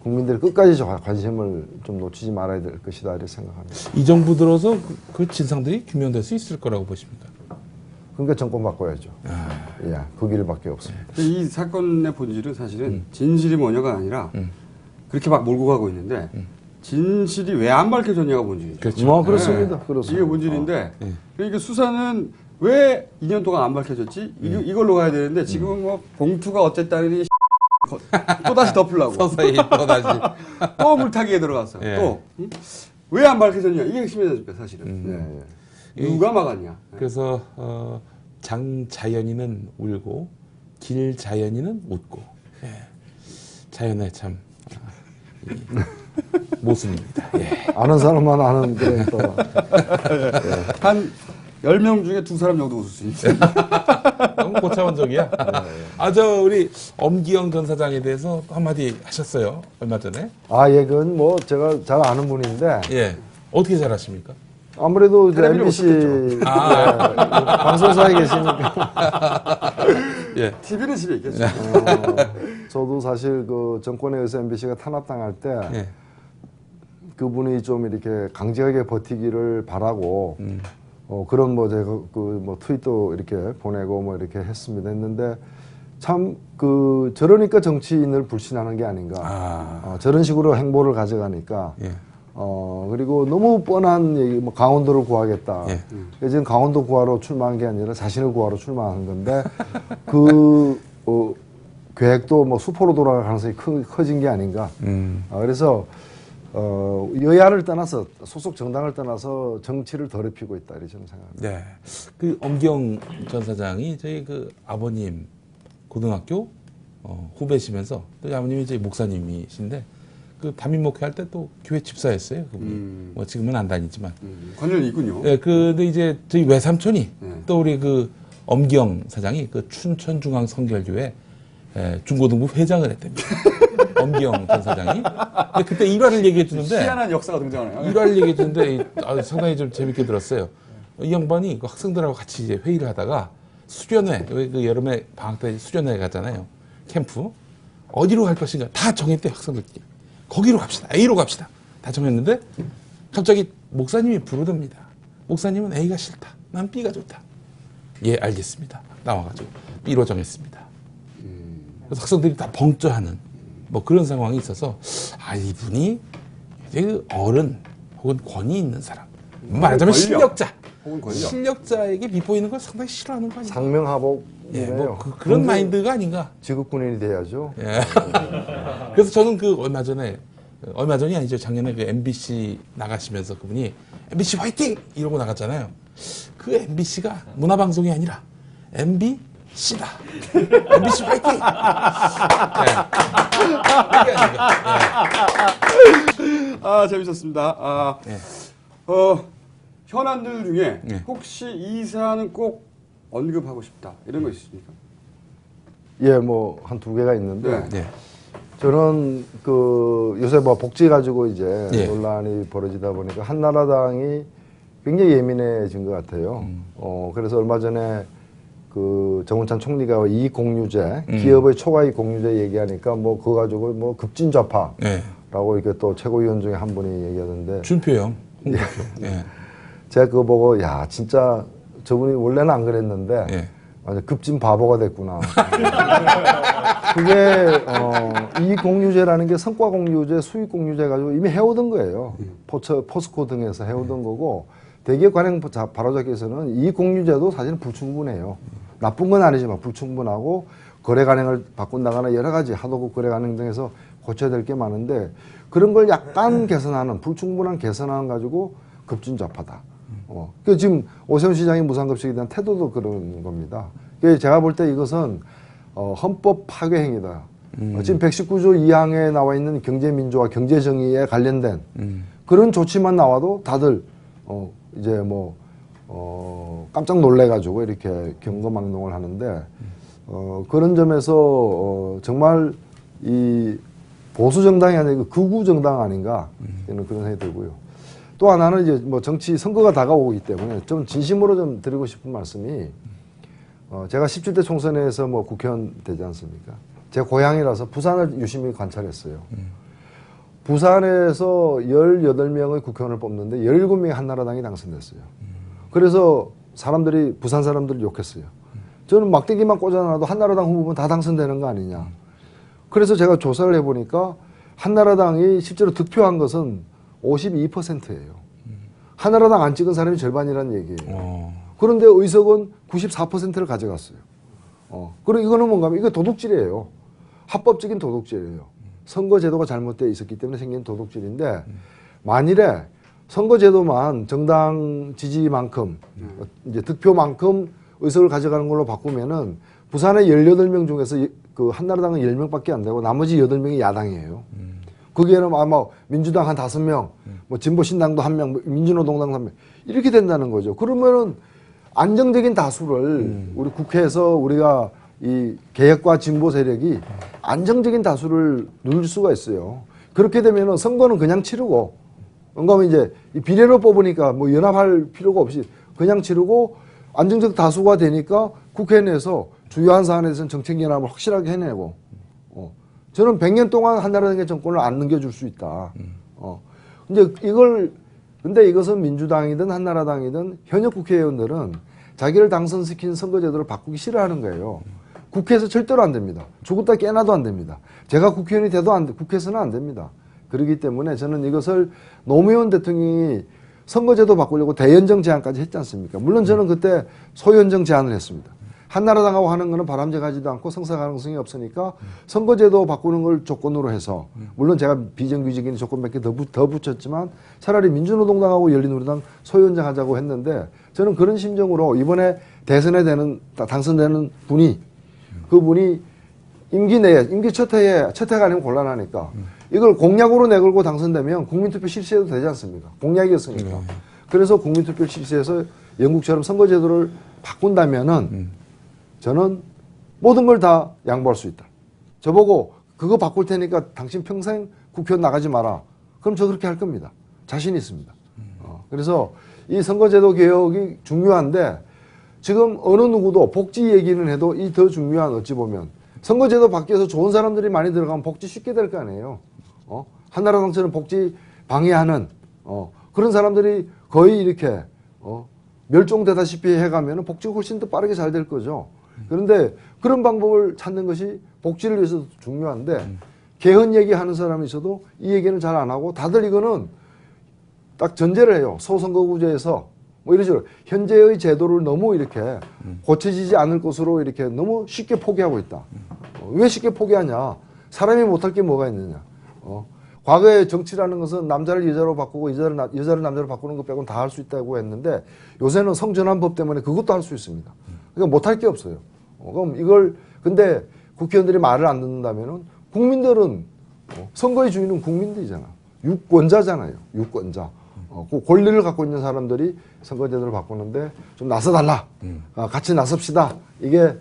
국민들이 끝까지 관심을 좀 놓치지 말아야 될 것이다 이렇게 생각합니다. 이 정부 들어서 그 진상들이 규명될 수 있을 거라고 보십니까? 그러니까 정권 바꿔야죠. 예, 그 길밖에 없습니다. 이 사건의 본질은 사실은 진실이 뭐냐가 아니라 그렇게 막 몰고 가고 있는데 진실이 왜 안 밝혀졌냐가 본질이죠. 그렇죠. 뭐 그렇습니다. 그렇습니다. 이게 본질인데 그러니까 수사는 왜 2년 동안 안 밝혀졌지? 이걸로 가야 되는데 지금은 뭐 봉투가 어쨌다니 또 다시 덮으려고 서서히 또 다시 또 물타기에 들어갔어. 예. 또 왜 안 밝혀졌냐? 이게 핵심이니까 사실은. 누가 막았냐? 그래서 장자연이는 울고 길자연이는 웃고 자연의 참 모순입니다. 예. 아는 사람만 아는 그래 또. 한 10명 중에 2사람 정도 웃을 수 있습니다. 너무 고차원적이야. 저 우리 엄기영 전 사장에 대해서 한마디 하셨어요. 얼마 전에. 아, 예, 그건 뭐 제가 잘 아는 분인데 예. 어떻게 잘 아십니까? 아무래도 이제 텔레비를 MBC 오셨겠죠. 방송사에 계시니까 예. TV는 집에 있겠죠. 저도 사실 그 정권에 의해서 MBC가 탄압당할 때 예. 그분이 좀 이렇게 강직하게 버티기를 바라고 그런 뭐 제가 그 뭐 트윗도 이렇게 보내고 뭐 이렇게 했는데 참 그 저러니까 정치인을 불신하는 게 아닌가. 저런 식으로 행보를 가져가니까. 예. 그리고 너무 뻔한 얘기, 뭐 강원도를 구하겠다. 예. 지금 강원도 구하러 출마한 게 아니라 자신을 구하러 출마한 건데 계획도 뭐 수포로 돌아갈 가능성이 커진 게 아닌가. 그래서 여야를 떠나서 소속 정당을 떠나서 정치를 더럽히고 있다 이렇게 저는 생각합니다. 네. 그 엄기영 전 사장이 저희 그 아버님 고등학교 후배시면서 또 아버님이 저희 목사님이신데 그 담임 목회할 때 또 교회 집사였어요. 그분이. 뭐 지금은 안 다니지만. 관련이 있군요. 네, 근데 이제 저희 외삼촌이 네. 또 우리 그 엄기영 사장이 그 춘천중앙성결교회 중고등부 회장을 했답니다. 엄기영 전 사장이. 근데 그때 일화를 얘기해 주는데 희한한 역사가 등장하네요. 일화를 얘기해 주는데 상당히 좀 재밌게 들었어요. 이 양반이 그 학생들하고 같이 이제 회의를 하다가 수련회, 그 여름에 방학 때 수련회 가잖아요. 캠프. 어디로 갈 것인가 다 정했대, 학생들끼리. 거기로 갑시다. A로 갑시다. 다 정했는데 갑자기 목사님이 부르답니다. 목사님은 A가 싫다. 난 B가 좋다. 예, 알겠습니다. 나와가지고 B로 정했습니다. 그래서 학생들이 다 벙쪄하는 뭐 그런 상황이 있어서 이분이 되게 어른 혹은 권위 있는 사람, 말하자면 권력. 실력자, 혹은 권력. 실력자에게 비보이는 걸 상당히 싫어하는 거 아닌가? 상명하복이네요. 예, 뭐 그런 마인드가 아닌가? 지급군인이 돼야죠. 예. 그래서 저는 그 얼마 전이 아니죠. 작년에 그 MBC 나가시면서 그분이 MBC 화이팅! 이러고 나갔잖아요. 그 MBC가 문화방송이 아니라 MBC다. MBC 화이팅! 이게 아닌가. 재밌었습니다. 예. 현안들 중에 예. 혹시 이 사안은 꼭 언급하고 싶다 이런 거 있습니까? 예, 뭐 한 2개가 있는데 네. 예. 저는 그 요새 뭐 복지 가지고 이제 예. 논란이 벌어지다 보니까 한나라당이 굉장히 예민해진 것 같아요. 그래서 얼마 전에 그 정운찬 총리가 이익 공유제, 기업의 초과이익 공유제 얘기하니까 뭐 그거 가지고 뭐 급진 좌파라고 예. 이렇게 또 최고위원 중에 한 분이 얘기하던데 준표형. 홍준표. 예. 제가 그거 보고 야 진짜 저분이 원래는 안 그랬는데 예. 완전 급진 바보가 됐구나. 그게 이익 공유제라는 게 성과 공유제, 수익 공유제 가지고 이미 해오던 거예요. 포스코 등에서 해오던 거고 대기업 관행 바로잡기에서는 이익 공유제도 사실은 불충분해요. 나쁜 건 아니지만 불충분하고 거래 관행을 바꾼다거나 여러 가지 하도급 거래 관행 등에서 고쳐야 될 게 많은데 그런 걸 약간 개선하는 불충분한 개선안 가지고 급진 좌파다. 그 지금 오세훈 시장이 무상급식에 대한 태도도 그런 겁니다. 제가 볼 때 이것은 헌법 파괴 행위다. 지금 119조 2항에 나와 있는 경제민주화, 경제정의에 관련된 그런 조치만 나와도 다들 이제 뭐 깜짝 놀래가지고 이렇게 경거망동을 하는데 그런 점에서 정말 이 보수 정당이 아니라 극우 정당 아닌가 저는 그런 생각이 들고요. 또 하나는 이제 뭐 정치 선거가 다가오기 때문에 좀 진심으로 좀 드리고 싶은 말씀이 제가 17대 총선에서 뭐 국회의원 되지 않습니까? 제 고향이라서 부산을 유심히 관찰했어요. 부산에서 18명의 국회의원을 뽑는데 17명이 한나라당이 당선됐어요. 그래서 사람들이 부산 사람들을 욕했어요. 저는 막대기만 꽂아놔도 한나라당 후보면 다 당선되는 거 아니냐. 그래서 제가 조사를 해보니까 한나라당이 실제로 득표한 것은 52%예요. 한나라당 안 찍은 사람이 절반이라는 얘기예요. 그런데 의석은 94%를 가져갔어요. 그리고 이거는 뭔가 하면 이거 도둑질이에요. 합법적인 도둑질이에요. 선거제도가 잘못되어 있었기 때문에 생긴 도둑질인데 만일에 선거제도만 정당 지지만큼 이제 득표만큼 의석을 가져가는 걸로 바꾸면은 부산의 18명 중에서 그 한나라당은 10명밖에 안 되고 나머지 8명이 야당이에요. 거기에는 아마 민주당 한 5명, 뭐 진보신당도 1명, 뭐 민주노동당도 1명 이렇게 된다는 거죠. 그러면은 안정적인 다수를 우리 국회에서 우리가 이 개혁과 진보 세력이 안정적인 다수를 누릴 수가 있어요. 그렇게 되면은 선거는 그냥 치르고, 그러면 이제 이 비례로 뽑으니까 뭐 연합할 필요가 없이 그냥 치르고 안정적 다수가 되니까 국회 내에서 주요한 사안에 대해서는 정책 연합을 확실하게 해내고, 저는 100년 동안 한나라당의 정권을 안 넘겨줄 수 있다. 근데 이것은 민주당이든 한나라당이든 현역 국회의원들은 자기를 당선시킨 선거제도를 바꾸기 싫어하는 거예요. 국회에서 절대로 안 됩니다. 죽었다 깨나도 안 됩니다. 제가 국회의원이 돼도 국회에서는 안 됩니다. 그렇기 때문에 저는 이것을 노무현 대통령이 선거제도 바꾸려고 대연정 제안까지 했지 않습니까? 물론 저는 그때 소연정 제안을 했습니다. 한나라당하고 하는 거는 바람직하지도 않고 성사 가능성이 없으니까 선거제도 바꾸는 걸 조건으로 해서, 물론 제가 비정규직인 조건 몇 개 더 붙였지만 차라리 민주노동당하고 열린우리당 소연정 하자고 했는데, 저는 그런 심정으로 이번에 대선에 당선되는 그분이 임기 내에, 임기 첫 해가 아니면 곤란하니까 이걸 공약으로 내걸고 당선되면 국민투표 실시해도 되지 않습니까? 공약이었으니까. 그래서 국민투표 실시해서 영국처럼 선거제도를 바꾼다면은 저는 모든 걸 다 양보할 수 있다. 저보고 그거 바꿀 테니까 당신 평생 국회의원 나가지 마라. 그럼 저 그렇게 할 겁니다. 자신 있습니다. 그래서 이 선거제도 개혁이 중요한데, 지금 어느 누구도 복지 얘기는 해도 이 더 중요한, 어찌 보면 선거제도 바뀌어서 좋은 사람들이 많이 들어가면 복지 쉽게 될 거 아니에요. 한나라당처럼 복지 방해하는 그런 사람들이 거의 이렇게 멸종되다시피 해가면 복지가 훨씬 더 빠르게 잘 될 거죠. 그런데 그런 방법을 찾는 것이 복지를 위해서도 중요한데, 개헌 얘기하는 사람이 있어도 이 얘기는 잘 안 하고, 다들 이거는 딱 전제를 해요. 소선거구제에서 뭐 이런 식으로 현재의 제도를 너무 이렇게 고쳐지지 않을 것으로 이렇게 너무 쉽게 포기하고 있다. 왜 쉽게 포기하냐? 사람이 못할 게 뭐가 있느냐? 과거에 정치라는 것은 남자를 여자로 바꾸고 여자를 남자로 바꾸는 것 빼고는 다 할 수 있다고 했는데, 요새는 성전환법 때문에 그것도 할 수 있습니다. 그러니까 못할 게 없어요. 그럼 근데 국회의원들이 말을 안 듣는다면은 국민들은, 선거의 주인은 국민들이잖아. 유권자잖아요. 유권자. 그 권리를 갖고 있는 사람들이 선거제도를 바꾸는데 좀 나서달라. 같이 나섭시다. 이게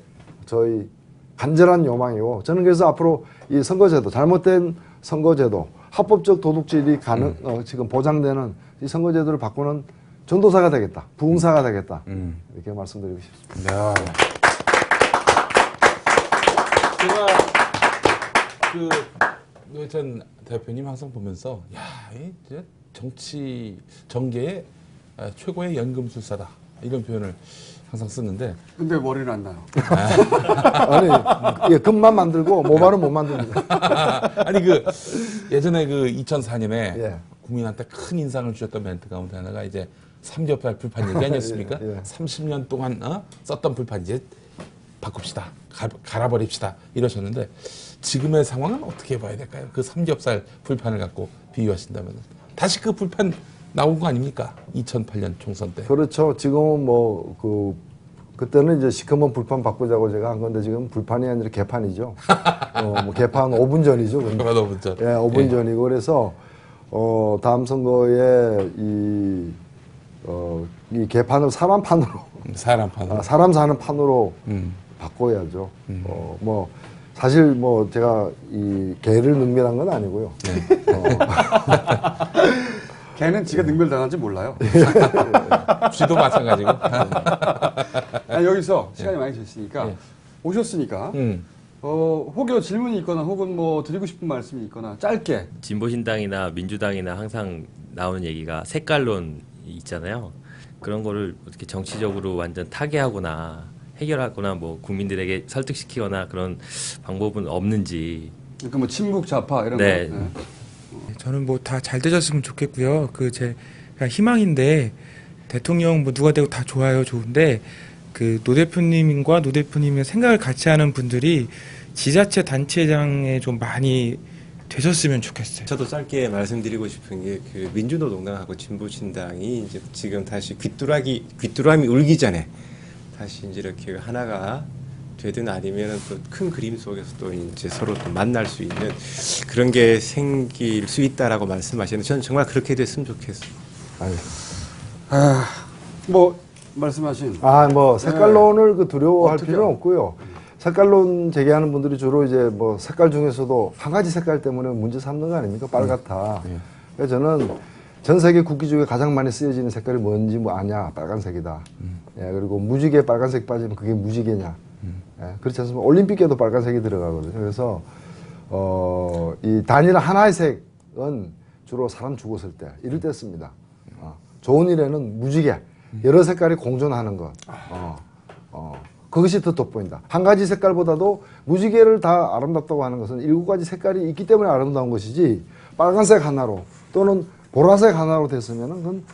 저희 간절한 요망이고, 저는 그래서 앞으로 이 선거제도, 잘못된 선거제도, 합법적 도둑질이 지금 보장되는 이 선거제도를 바꾸는 전도사가 되겠다. 부흥사가 되겠다. 이렇게 말씀드리고 싶습니다. 제가 전 대표님 항상 보면서, 야, 이제 정계의 최고의 연금술사다, 이런 표현을 항상 쓰는데. 근데 머리는 안 나요. 아니, 금만 만들고 모발은 못 만듭니다. 아니, 예전에 2004년에 국민한테 큰 인상을 주셨던 멘트 가운데 하나가 이제 삼겹살 불판 얘기 아니었습니까? 30년 동안 썼던 불판 이제 바꿉시다. 갈아버립시다. 이러셨는데, 지금의 상황은 어떻게 봐야 될까요? 그 삼겹살 불판을 갖고 비유하신다면 다시 그 불판 나온 거 아닙니까? 2008년 총선 때. 그렇죠. 지금은 그때는 이제 시커먼 불판 바꾸자고 제가 한 건데, 지금 불판이 아니라 개판이죠. 뭐 개판 5분 전이죠. 개판 5분 전. 예, 5분 전이고, 그래서 다음 선거에 이 개판을 사람판으로 사람 사는 판으로 바꿔야죠. 사실 제가 이 개를 능멸한 건 아니고요. 걔는 지가 능멸당한지 몰라요. 쥐도 마찬가지고. 여기서 시간이 많이 됐으니까 오셨으니까 혹여 질문이 있거나 혹은 뭐 드리고 싶은 말씀이 있거나 짧게. 진보신당이나 민주당이나 항상 나오는 얘기가 색깔론 있잖아요. 그런 거를 어떻게 정치적으로 완전 타개하거나 해결하거나 뭐 국민들에게 설득시키거나 그런 방법은 없는지. 그러니까 뭐 친북 좌파 이런 네. 거. 네. 저는 뭐 다 잘 되셨으면 좋겠고요. 제가 희망인데, 대통령 뭐 누가 되고 다 좋아요, 좋은데 노 대표님과 노 대표님의 생각을 같이 하는 분들이 지자체 단체장에 좀 많이 되셨으면 좋겠어요. 저도 짧게 말씀드리고 싶은 게 민주노동당하고 진보신당이 이제 지금 다시 귀뚜라미 울기 전에 다시 이제 이렇게 하나가 되든 아니면 또 큰 그림 속에서 또 이제 서로 또 만날 수 있는 그런 게 생길 수 있다라고 말씀하시는데 저는 정말 그렇게 됐으면 좋겠어요. 아유. 뭐 말씀하신 뭐 색깔론을 그 두려워할 어떻게요? 필요는 없고요. 색깔론 제기하는 분들이 주로 이제 뭐 색깔 중에서도 한 가지 색깔 때문에 문제 삼는 거 아닙니까? 빨갛다. 그래서 저는 전 세계 국기 중에 가장 많이 쓰여지는 색깔이 뭔지 뭐 아냐? 빨간색이다. 예, 그리고 무지개 빨간색 빠지면 그게 무지개냐? 예, 그렇지 않습니까? 올림픽에도 빨간색이 들어가거든요. 그래서 이 단일 하나의 색은 주로 사람 죽었을 때 이럴 때 씁니다. 좋은 일에는 무지개, 여러 색깔이 공존하는 것. 그것이 더 돋보인다. 한 가지 색깔보다도 무지개를 다 아름답다고 하는 것은 7가지 색깔이 있기 때문에 아름다운 것이지 빨간색 하나로 또는 보라색 하나로 됐으면은 그건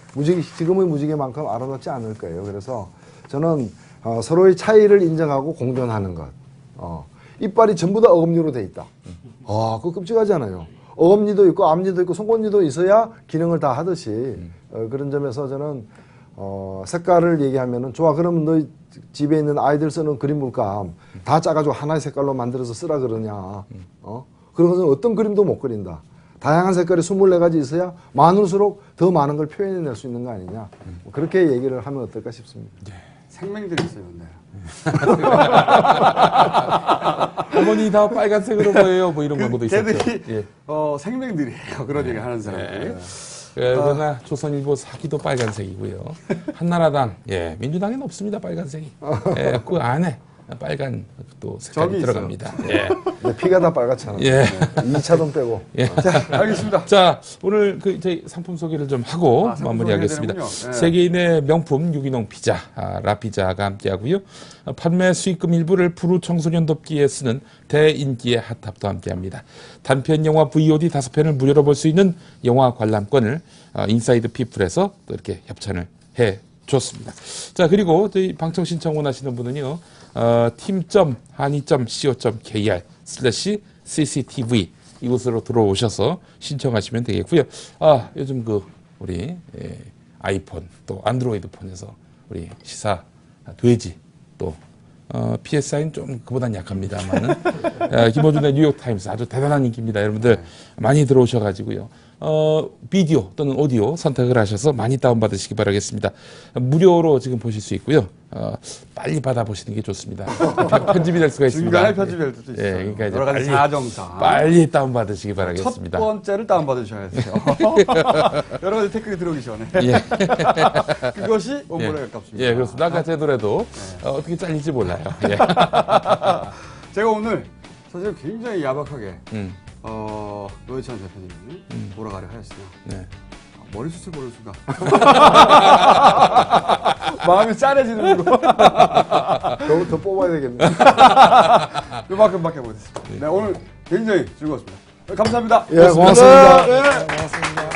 지금의 무지개만큼 아름답지 않을 거예요. 그래서 저는 서로의 차이를 인정하고 공존하는 것. 이빨이 전부 다 어금니로 돼 있다. 그거 끔찍하지 않아요. 어금니도 있고 앞니도 있고 송곳니도 있어야 기능을 다 하듯이 그런 점에서 저는 색깔을 얘기하면은 좋아 그러면 너 집에 있는 아이들 쓰는 그림 물감 다 짜가지고 하나의 색깔로 만들어서 쓰라 그러냐. 그런 것은 어떤 그림도 못 그린다. 다양한 색깔이 24가지 있어야 많을수록 더 많은 걸 표현해낼 수 있는 거 아니냐. 그렇게 얘기를 하면 어떨까 싶습니다. 생명들이 있어요. 네. 어머니 다 빨간색으로 보여요. 뭐 이런 광고도 있었죠. 걔들이 예. 생명들이에요. 그런 얘기 하는 사람들이. 그러나 조선일보 사기도 빨간색이고요. 한나라당, 민주당에는 없습니다. 빨간색이. 그 안에 빨간 또 색깔이 들어갑니다. 근데 피가 다 빨갛잖아요. 2차돈 빼고. 자, 알겠습니다. 자, 오늘 저희 상품 소개를 좀 하고 상품 마무리하겠습니다. 소개해야 되는군요. 세계인의 명품 유기농 피자, 라피자가 함께하고요. 판매 수익금 일부를 푸르 청소년 돕기에 쓰는 대인기의 핫탑도 함께합니다. 단편 영화 VOD 5편을 무료로 볼 수 있는 영화 관람권을 인사이드 피플에서 또 이렇게 협찬을 해줬습니다. 자, 그리고 저희 방청 신청 원하시는 분은요. team.hani.co.kr/cctv 이곳으로 들어오셔서 신청하시면 되겠고요. 요즘 우리 아이폰 또 안드로이드 폰에서 우리 시사 돼지 또 PSI는 좀 그보단 약합니다만은 김어준의 뉴욕타임스 아주 대단한 인기입니다. 여러분들 많이 들어오셔가지고요. 비디오 또는 오디오 선택을 하셔서 많이 다운받으시기 바라겠습니다. 무료로 지금 보실 수 있고요. 빨리 받아보시는 게 좋습니다. 편집이 될 수가 있습니다. 중간에 편집될 수도 있어요. 그러니까 이제 여러 가지 사정상. 빨리 다운받으시기 바라겠습니다. 첫 번째를 다운받으셔야 돼요. 여러 가지 태클이 들어오기 전에. 그것이 원본에 가깝습니다. 그렇습니다. 아까 제 노래도 어떻게 잘릴지 몰라요. 제가 오늘 사실 굉장히 야박하게 노회찬 대표님이 돌아가려 하였으나 머리숱을 보는 순간 마음이 짠해지는 거. 더 뽑아야 되겠네. 요만큼밖에 못했습니다. 오늘 굉장히 즐거웠습니다. 감사합니다. 고맙습니다. 네. 고맙습니다.